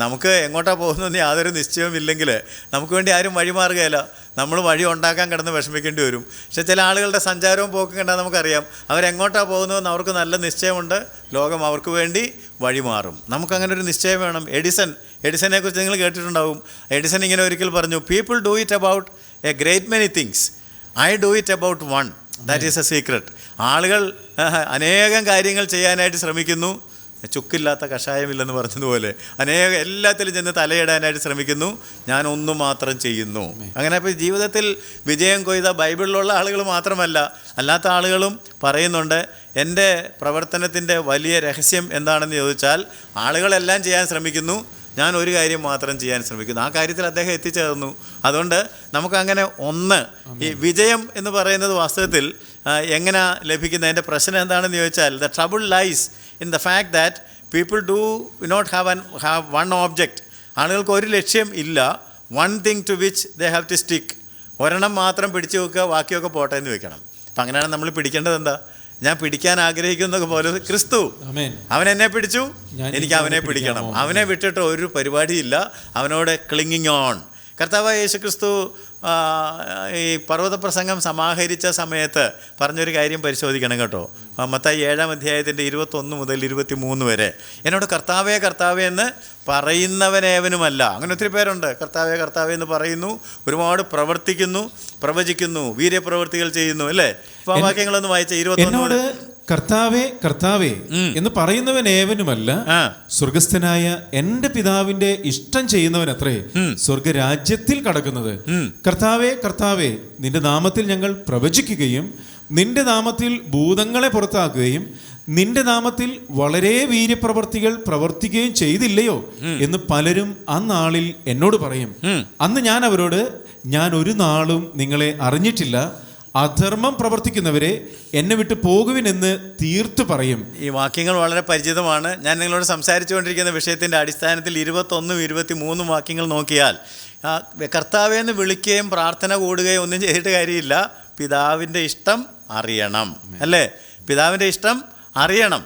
നമുക്ക് എങ്ങോട്ടാണ് പോകുന്നതെന്ന് യാതൊരു നിശ്ചയവും ഇല്ലെങ്കിൽ നമുക്ക് വേണ്ടി ആരും വഴിമാറുകയില്ല. നമ്മൾ വഴി ഉണ്ടാക്കാൻ കിടന്ന് വിഷമിക്കേണ്ടി വരും. പക്ഷേ ചില ആളുകളുടെ സഞ്ചാരവും പോക്കും കണ്ടാൽ നമുക്കറിയാം അവരെങ്ങോട്ടാണ് പോകുന്നതെന്ന് അവർക്ക് നല്ല നിശ്ചയമുണ്ട്. ലോകം അവർക്ക് വേണ്ടി വഴിമാറും. നമുക്കങ്ങനെ ഒരു നിശ്ചയം വേണം. എഡിസനെ കുറിച്ച് നിങ്ങൾ കേട്ടിട്ടുണ്ടാവും. എഡിസൺ ഇങ്ങനെ ഒരിക്കൽ പറഞ്ഞു, people do it about A great many things, I do it about one, that is A secret. ആളുകൾ അനേകം കാര്യങ്ങൾ ചെയ്യാനായിട്ട് ശ്രമിക്കുന്നു, ചുക്കില്ലാത്ത കഷായമില്ലെന്ന് പറഞ്ഞതുപോലെ എല്ലാത്തിലും ചെന്ന് തലയിടാനായിട്ട് ശ്രമിക്കുന്നു, ഞാൻ ഒന്നു മാത്രം ചെയ്യുന്നു. അങ്ങനെ ഇപ്പോൾ ജീവിതത്തിൽ വിജയം കൊയ്ത ബൈബിളിലുള്ള ആളുകൾ മാത്രമല്ല, അല്ലാത്ത ആളുകളും പറയുന്നുണ്ട്, എൻ്റെ പ്രവർത്തനത്തിൻ്റെ വലിയ രഹസ്യം എന്താണെന്ന് ചോദിച്ചാൽ, ആളുകളെല്ലാം ചെയ്യാൻ ശ്രമിക്കുന്നു, ഞാൻ ഒരു കാര്യം മാത്രം ചെയ്യാൻ ശ്രമിക്കുന്നു. ആ കാര്യത്തിൽ അദ്ദേഹം എത്തിച്ചേർന്നു. അതുകൊണ്ട് നമുക്കങ്ങനെ ഈ വിജയം എന്ന് പറയുന്നത് വാസ്തവത്തിൽ എങ്ങനെ ലഭിക്കുന്നത്? അതിൻ്റെ പ്രശ്നം എന്താണെന്ന് ചോദിച്ചാൽ, the trouble lies in the fact that people do not have one object. ആളുകൾക്ക് ഒരു ലക്ഷ്യം ഇല്ല. One thing to which they have to stick. ഒരെണ്ണം മാത്രം പിടിച്ചു വെക്കുക, ബാക്കിയൊക്കെ പോട്ടെ എന്ന് വെക്കണം. അപ്പം അങ്ങനെയാണ് നമ്മൾ പിടിക്കേണ്ടത്. എന്താ? ഞാൻ പിടിക്കാൻ ആഗ്രഹിക്കുന്ന പോലെ ക്രിസ്തു, അവൻ എന്നെ പിടിച്ചു, എനിക്ക് അവനെ പിടിക്കണം. അവനെ വിട്ടിട്ട് ഒരു പരിപാടിയില്ല. അവനോട് ക്ലിങ്ങിങ് ഓൺ. കർത്താവായ യേശു ക്രിസ്തു ഈ പർവ്വത പ്രസംഗം സമാഹരിച്ച സമയത്ത് പറഞ്ഞൊരു കാര്യം പരിശോധിക്കണം കേട്ടോ. മത്തായി 7-ാം അധ്യായത്തിൻ്റെ 21 മുതൽ 23 വരെ, എന്നോട് കർത്താവേ കർത്താവേ എന്ന് പറയുന്നവനേവനുമല്ല. അങ്ങനെ ഒത്തിരി പേരുണ്ട്. കർത്താവേ കർത്താവേ എന്ന് പറയുന്നു, ഒരുപാട് പ്രവർത്തിക്കുന്നു, പ്രവചിക്കുന്നു, വീര്യപ്രവൃത്തികൾ ചെയ്യുന്നു, അല്ലേ? അപ്പോൾ ആ വാക്യങ്ങളൊന്ന് വായിച്ച 21. എന്നോട് കർത്താവേ കർത്താവേ എന്ന് പറയുന്നവൻ ഏവനുമല്ല, സ്വർഗസ്ഥനായ എന്റെ പിതാവിന്റെ ഇഷ്ടം ചെയ്യുന്നവൻ അത്രേ സ്വർഗരാജ്യത്തിൽ കടക്കുന്നത്. കർത്താവേ കർത്താവേ, നിന്റെ നാമത്തിൽ ഞങ്ങൾ പ്രവചിക്കുകയും നിന്റെ നാമത്തിൽ ഭൂതങ്ങളെ പുറത്താക്കുകയും നിന്റെ നാമത്തിൽ വളരെ വീര്യപ്രവർത്തികൾ പ്രവർത്തിക്കുകയും ചെയ്തില്ലയോ എന്ന് പലരും അന്നാളിൽ എന്നോട് പറയും. അന്ന് ഞാൻ അവരോട്, ഞാൻ ഒരു നാളും നിങ്ങളെ അറിഞ്ഞിട്ടില്ല, അധർമ്മം പ്രവർത്തിക്കുന്നവരെ എന്നെ വിട്ട് പോകുവിനെന്ന് തീർത്തു പറയും. ഈ വാക്യങ്ങൾ വളരെ പരിചിതമാണ്. ഞാൻ നിങ്ങളോട് സംസാരിച്ചുകൊണ്ടിരിക്കുന്ന വിഷയത്തിൻ്റെ അടിസ്ഥാനത്തിൽ 21, 23 വാക്യങ്ങൾ നോക്കിയാൽ കർത്താവേന്ന് വിളിക്കുകയും പ്രാർത്ഥന കൂടുകയും ഒന്നും ചെയ്തിട്ട് കാര്യമില്ല. പിതാവിൻ്റെ ഇഷ്ടം അറിയണം, അല്ലേ? പിതാവിൻ്റെ ഇഷ്ടം അറിയണം.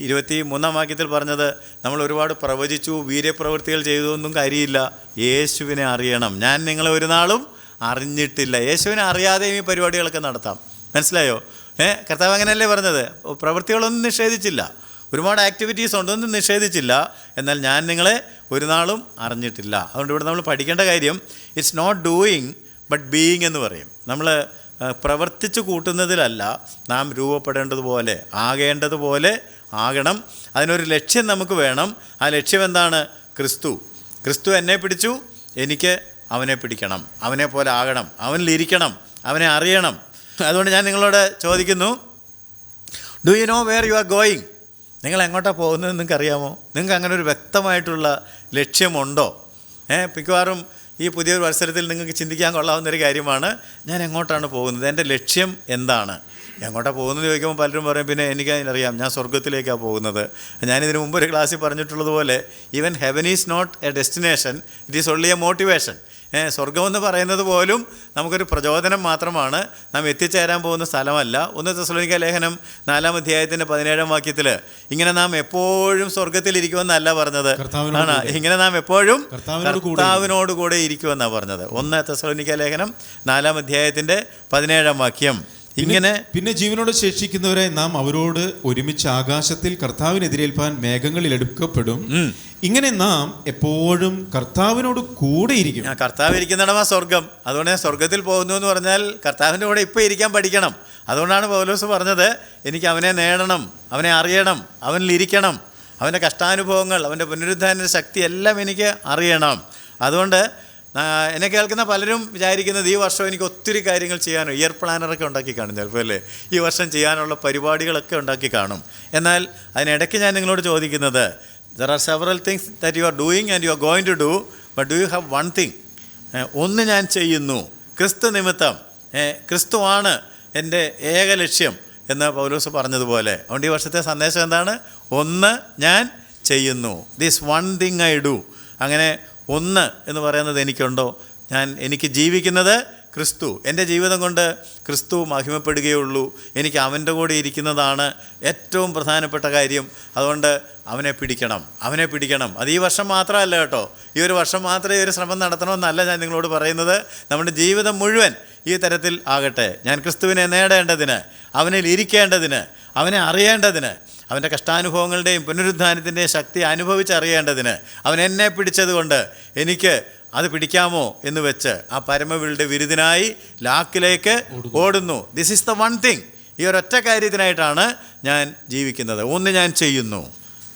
23 വാക്യത്തിൽ പറഞ്ഞത്, നമ്മൾ ഒരുപാട് പ്രവചിച്ചു, വീര്യപ്രവൃത്തികൾ ചെയ്തൊന്നും കാര്യമില്ല, യേശുവിനെ അറിയണം. ഞാൻ നിങ്ങളെ ഒരു നാളും അറിഞ്ഞിട്ടില്ല. യേശുവിനെ അറിയാതെയും ഈ പരിപാടികളൊക്കെ നടത്താം. മനസ്സിലായോ? കർത്താവ് അങ്ങനെയല്ലേ പറഞ്ഞത്? പ്രവൃത്തികളൊന്നും നിഷേധിച്ചില്ല, ഒരുപാട് ആക്ടിവിറ്റീസ് ഉണ്ടൊന്നും നിഷേധിച്ചില്ല, എന്നാൽ ഞാൻ നിങ്ങളെ ഒരു നാളും അറിഞ്ഞിട്ടില്ല. അതുകൊണ്ട് ഇവിടെ നമ്മൾ പഠിക്കേണ്ട കാര്യം, it's not doing but being എന്ന് പറയും. നമ്മൾ പ്രവർത്തിച്ചു കൂട്ടുന്നതിലല്ല, നാം രൂപപ്പെടേണ്ടതുപോലെ ആകേണ്ടതുപോലെ ആകണം. അതിനൊരു ലക്ഷ്യം നമുക്ക് വേണം. ആ ലക്ഷ്യം എന്താണ്? ക്രിസ്തു. ക്രിസ്തു എന്നെ പിടിച്ചു, എനിക്ക് അവനെ പിടിക്കണം, അവനെ പോലെ ആകണം, അവനിലിരിക്കണം, അവനെ അറിയണം. അതുകൊണ്ട് ഞാൻ നിങ്ങളോട് ചോദിക്കുന്നു, do you know where you are going? നിങ്ങൾ എങ്ങോട്ടാണ് പോകുന്നത് നിങ്ങൾക്ക് അറിയാമോ? നിങ്ങൾക്ക് അങ്ങനെ ഒരു വ്യക്തമായിട്ടുള്ള ലക്ഷ്യമുണ്ടോ? മിക്കവാറും ഈ പുതിയൊരു അവസരത്തിൽ നിങ്ങൾക്ക് ചിന്തിക്കാൻ കൊള്ളാവുന്നൊരു കാര്യമാണ്, ഞാൻ എങ്ങോട്ടാണ് പോകുന്നത്, എൻ്റെ ലക്ഷ്യം എന്താണ്? എങ്ങോട്ടാണ് പോകുന്നത് ചോദിക്കുമ്പോൾ പലരും പറയും, പിന്നെ എനിക്കറിയാം, ഞാൻ സ്വർഗത്തിലേക്കാണ് പോകുന്നത്. ഞാനിതിന് മുമ്പ് ഒരു ക്ലാസ്സിൽ പറഞ്ഞിട്ടുള്ളതുപോലെ, even heaven is not a destination, it is only a motivation. സ്വർഗമെന്ന് പറയുന്നത് പോലും നമുക്കൊരു പ്രചോദനം മാത്രമാണ്, നാം എത്തിച്ചേരാൻ പോകുന്ന സ്ഥലമല്ല. 1 തെസ്സലോനിക്ക ലേഖനം 4-ാം അധ്യായത്തിൻ്റെ 17-ാം വാക്യത്തിൽ ഇങ്ങനെ നാം എപ്പോഴും സ്വർഗത്തിലിരിക്കുമെന്നല്ല പറഞ്ഞത്, ആണ് ഇങ്ങനെ നാം എപ്പോഴും കർത്താവിനോട് കൂടെ ഇരിക്കുമെന്നാണ് പറഞ്ഞത്. 1 തെസ്സലോനിക്ക ലേഖനം 4-ാം അധ്യായത്തിൻ്റെ 17-ാം വാക്യം. ഇങ്ങനെ പിന്നെ ജീവനോട് ശേഷിക്കുന്നവരെ നാം അവരോട് ഒരുമിച്ച് ആകാശത്തിൽ കർത്താവിനെതിരേൽപ്പാൻ മേഘങ്ങളിൽ എടുക്കപ്പെടും. ഇങ്ങനെ നാം എപ്പോഴും കർത്താവിനോട് കൂടെ ഇരിക്കും. കർത്താവ് ഇരിക്കുന്നിടമാ സ്വർഗം. അതുകൊണ്ട് ഞാൻ സ്വർഗത്തിൽ പോകുന്നു എന്ന് പറഞ്ഞാൽ കർത്താവിൻ്റെ കൂടെ ഇപ്പോൾ ഇരിക്കാൻ പഠിക്കണം. അതുകൊണ്ടാണ് പൗലോസ് പറഞ്ഞത്, എനിക്ക് അവനെ നേടണം, അവനെ അറിയണം, അവനിലിരിക്കണം, അവൻ്റെ കഷ്ടാനുഭവങ്ങൾ, അവൻ്റെ പുനരുദ്ധാന ശക്തി എല്ലാം എനിക്ക് അറിയണം. അതുകൊണ്ട് എന്നെ കേൾക്കുന്ന പലരും വിചാരിക്കുന്നത്, ഈ വർഷം എനിക്ക് ഒത്തിരി കാര്യങ്ങൾ ചെയ്യാനോ, ഇയർ പ്ലാനറൊക്കെ ഉണ്ടാക്കി കാണും ചിലപ്പോൾ, അല്ലേ? ഈ വർഷം ചെയ്യാനുള്ള പരിപാടികളൊക്കെ ഉണ്ടാക്കി കാണും. എന്നാൽ അതിനിടയ്ക്ക് ഞാൻ നിങ്ങളോട് ചോദിക്കുന്നത്, there are several things that you are doing and you are going to do, but do you have one thing? ഒന്ന് ഞാൻ ചെയ്യുന്നു, ക്രിസ്തു നിമിത്തം, ക്രിസ്തുവാണ് എൻ്റെ ഏക ലക്ഷ്യം എന്ന് പൗലോസ് പറഞ്ഞതുപോലെ. അതുകൊണ്ട് ഈ വർഷത്തെ സന്ദേശം എന്താണ്? ഒന്ന് ഞാൻ ചെയ്യുന്നു. This one thing I do. അങ്ങനെ ഒന്ന് എന്ന് പറയുന്നത് എനിക്കുണ്ടോ? എനിക്ക് ജീവിക്കുന്നത് ക്രിസ്തു, എൻ്റെ ജീവിതം കൊണ്ട് ക്രിസ്തു മഹിമപ്പെടുകയുള്ളൂ. എനിക്ക് അവൻ്റെ കൂടെ ഇരിക്കുന്നതാണ് ഏറ്റവും പ്രധാനപ്പെട്ട കാര്യം. അതുകൊണ്ട് അവനെ പിടിക്കണം, അവനെ പിടിക്കണം. അത് ഈ വർഷം മാത്രമല്ല കേട്ടോ, ഈ ഒരു വർഷം മാത്രമേ ഈ ഒരു ശ്രമം നടത്തണമെന്നല്ല ഞാൻ നിങ്ങളോട് പറയുന്നത്. നമ്മുടെ ജീവിതം മുഴുവൻ ഈ തരത്തിൽ ആകട്ടെ. ഞാൻ ക്രിസ്തുവിനെ നേടേണ്ടതിന്, അവനിൽ ഇരിക്കേണ്ടതിന്, അവനെ അറിയേണ്ടതിന്, അവൻ്റെ കഷ്ടാനുഭവങ്ങളുടെയും പുനരുദ്ധാനത്തിൻ്റെയും ശക്തി അനുഭവിച്ചറിയേണ്ടതിന്, അവൻ എന്നെ പിടിച്ചതുകൊണ്ട് എനിക്ക് അത് പിടിക്കാമോ എന്ന് വെച്ച് ആ പരമവിളുടെ വിരുദിനായി ലാക്കിലേക്ക് ഓടുന്നു. This is the one thing. ഈ ഒരൊറ്റ കാര്യത്തിനായിട്ടാണ് ഞാൻ ജീവിക്കുന്നത്. ഒന്ന് ഞാൻ ചെയ്യുന്നു.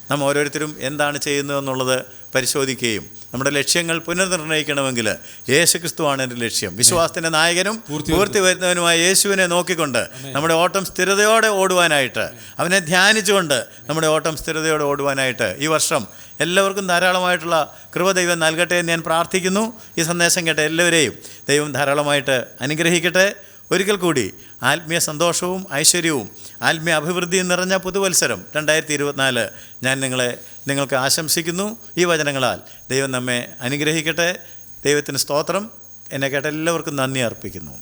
നാം ഓരോരുത്തരും എന്താണ് ചെയ്യുന്നതെന്നുള്ളത് പരിശോധിക്കുകയും നമ്മുടെ ലക്ഷ്യങ്ങൾ പുനർനിർണ്ണയിക്കണമെങ്കിൽ യേശുക്രിസ്തുവാണ് എൻ്റെ ലക്ഷ്യം. വിശ്വാസത്തിൻ്റെ നായകനും പൂർത്തി വരുന്നവനുമായ യേശുവിനെ നോക്കിക്കൊണ്ട് നമ്മുടെ ഓട്ടം സ്ഥിരതയോടെ ഓടുവാനായിട്ട്, അവനെ ധ്യാനിച്ചുകൊണ്ട് നമ്മുടെ ഓട്ടം സ്ഥിരതയോടെ ഓടുവാനായിട്ട് ഈ വർഷം എല്ലാവർക്കും ധാരാളമായിട്ടുള്ള കൃപ ദൈവം നൽകട്ടെ എന്ന് ഞാൻ പ്രാർത്ഥിക്കുന്നു. ഈ സന്ദേശം കേട്ട എല്ലാവരെയും ദൈവം ധാരാളമായിട്ട് അനുഗ്രഹിക്കട്ടെ. ഒരിക്കൽ കൂടി ആത്മീയ സന്തോഷവും ഐശ്വര്യവും ആത്മീയ അഭിവൃദ്ധിയും നിറഞ്ഞ പുതുവത്സരം 2024 ഞാൻ നിങ്ങൾക്ക് ആശംസിക്കുന്നു. ഈ വചനങ്ങളാൽ ദൈവം നമ്മെ അനുഗ്രഹിക്കട്ടെ. ദൈവത്തിന് സ്തോത്രം. എന്നെ കേട്ട എല്ലാവർക്കും നന്ദി അർപ്പിക്കുന്നു.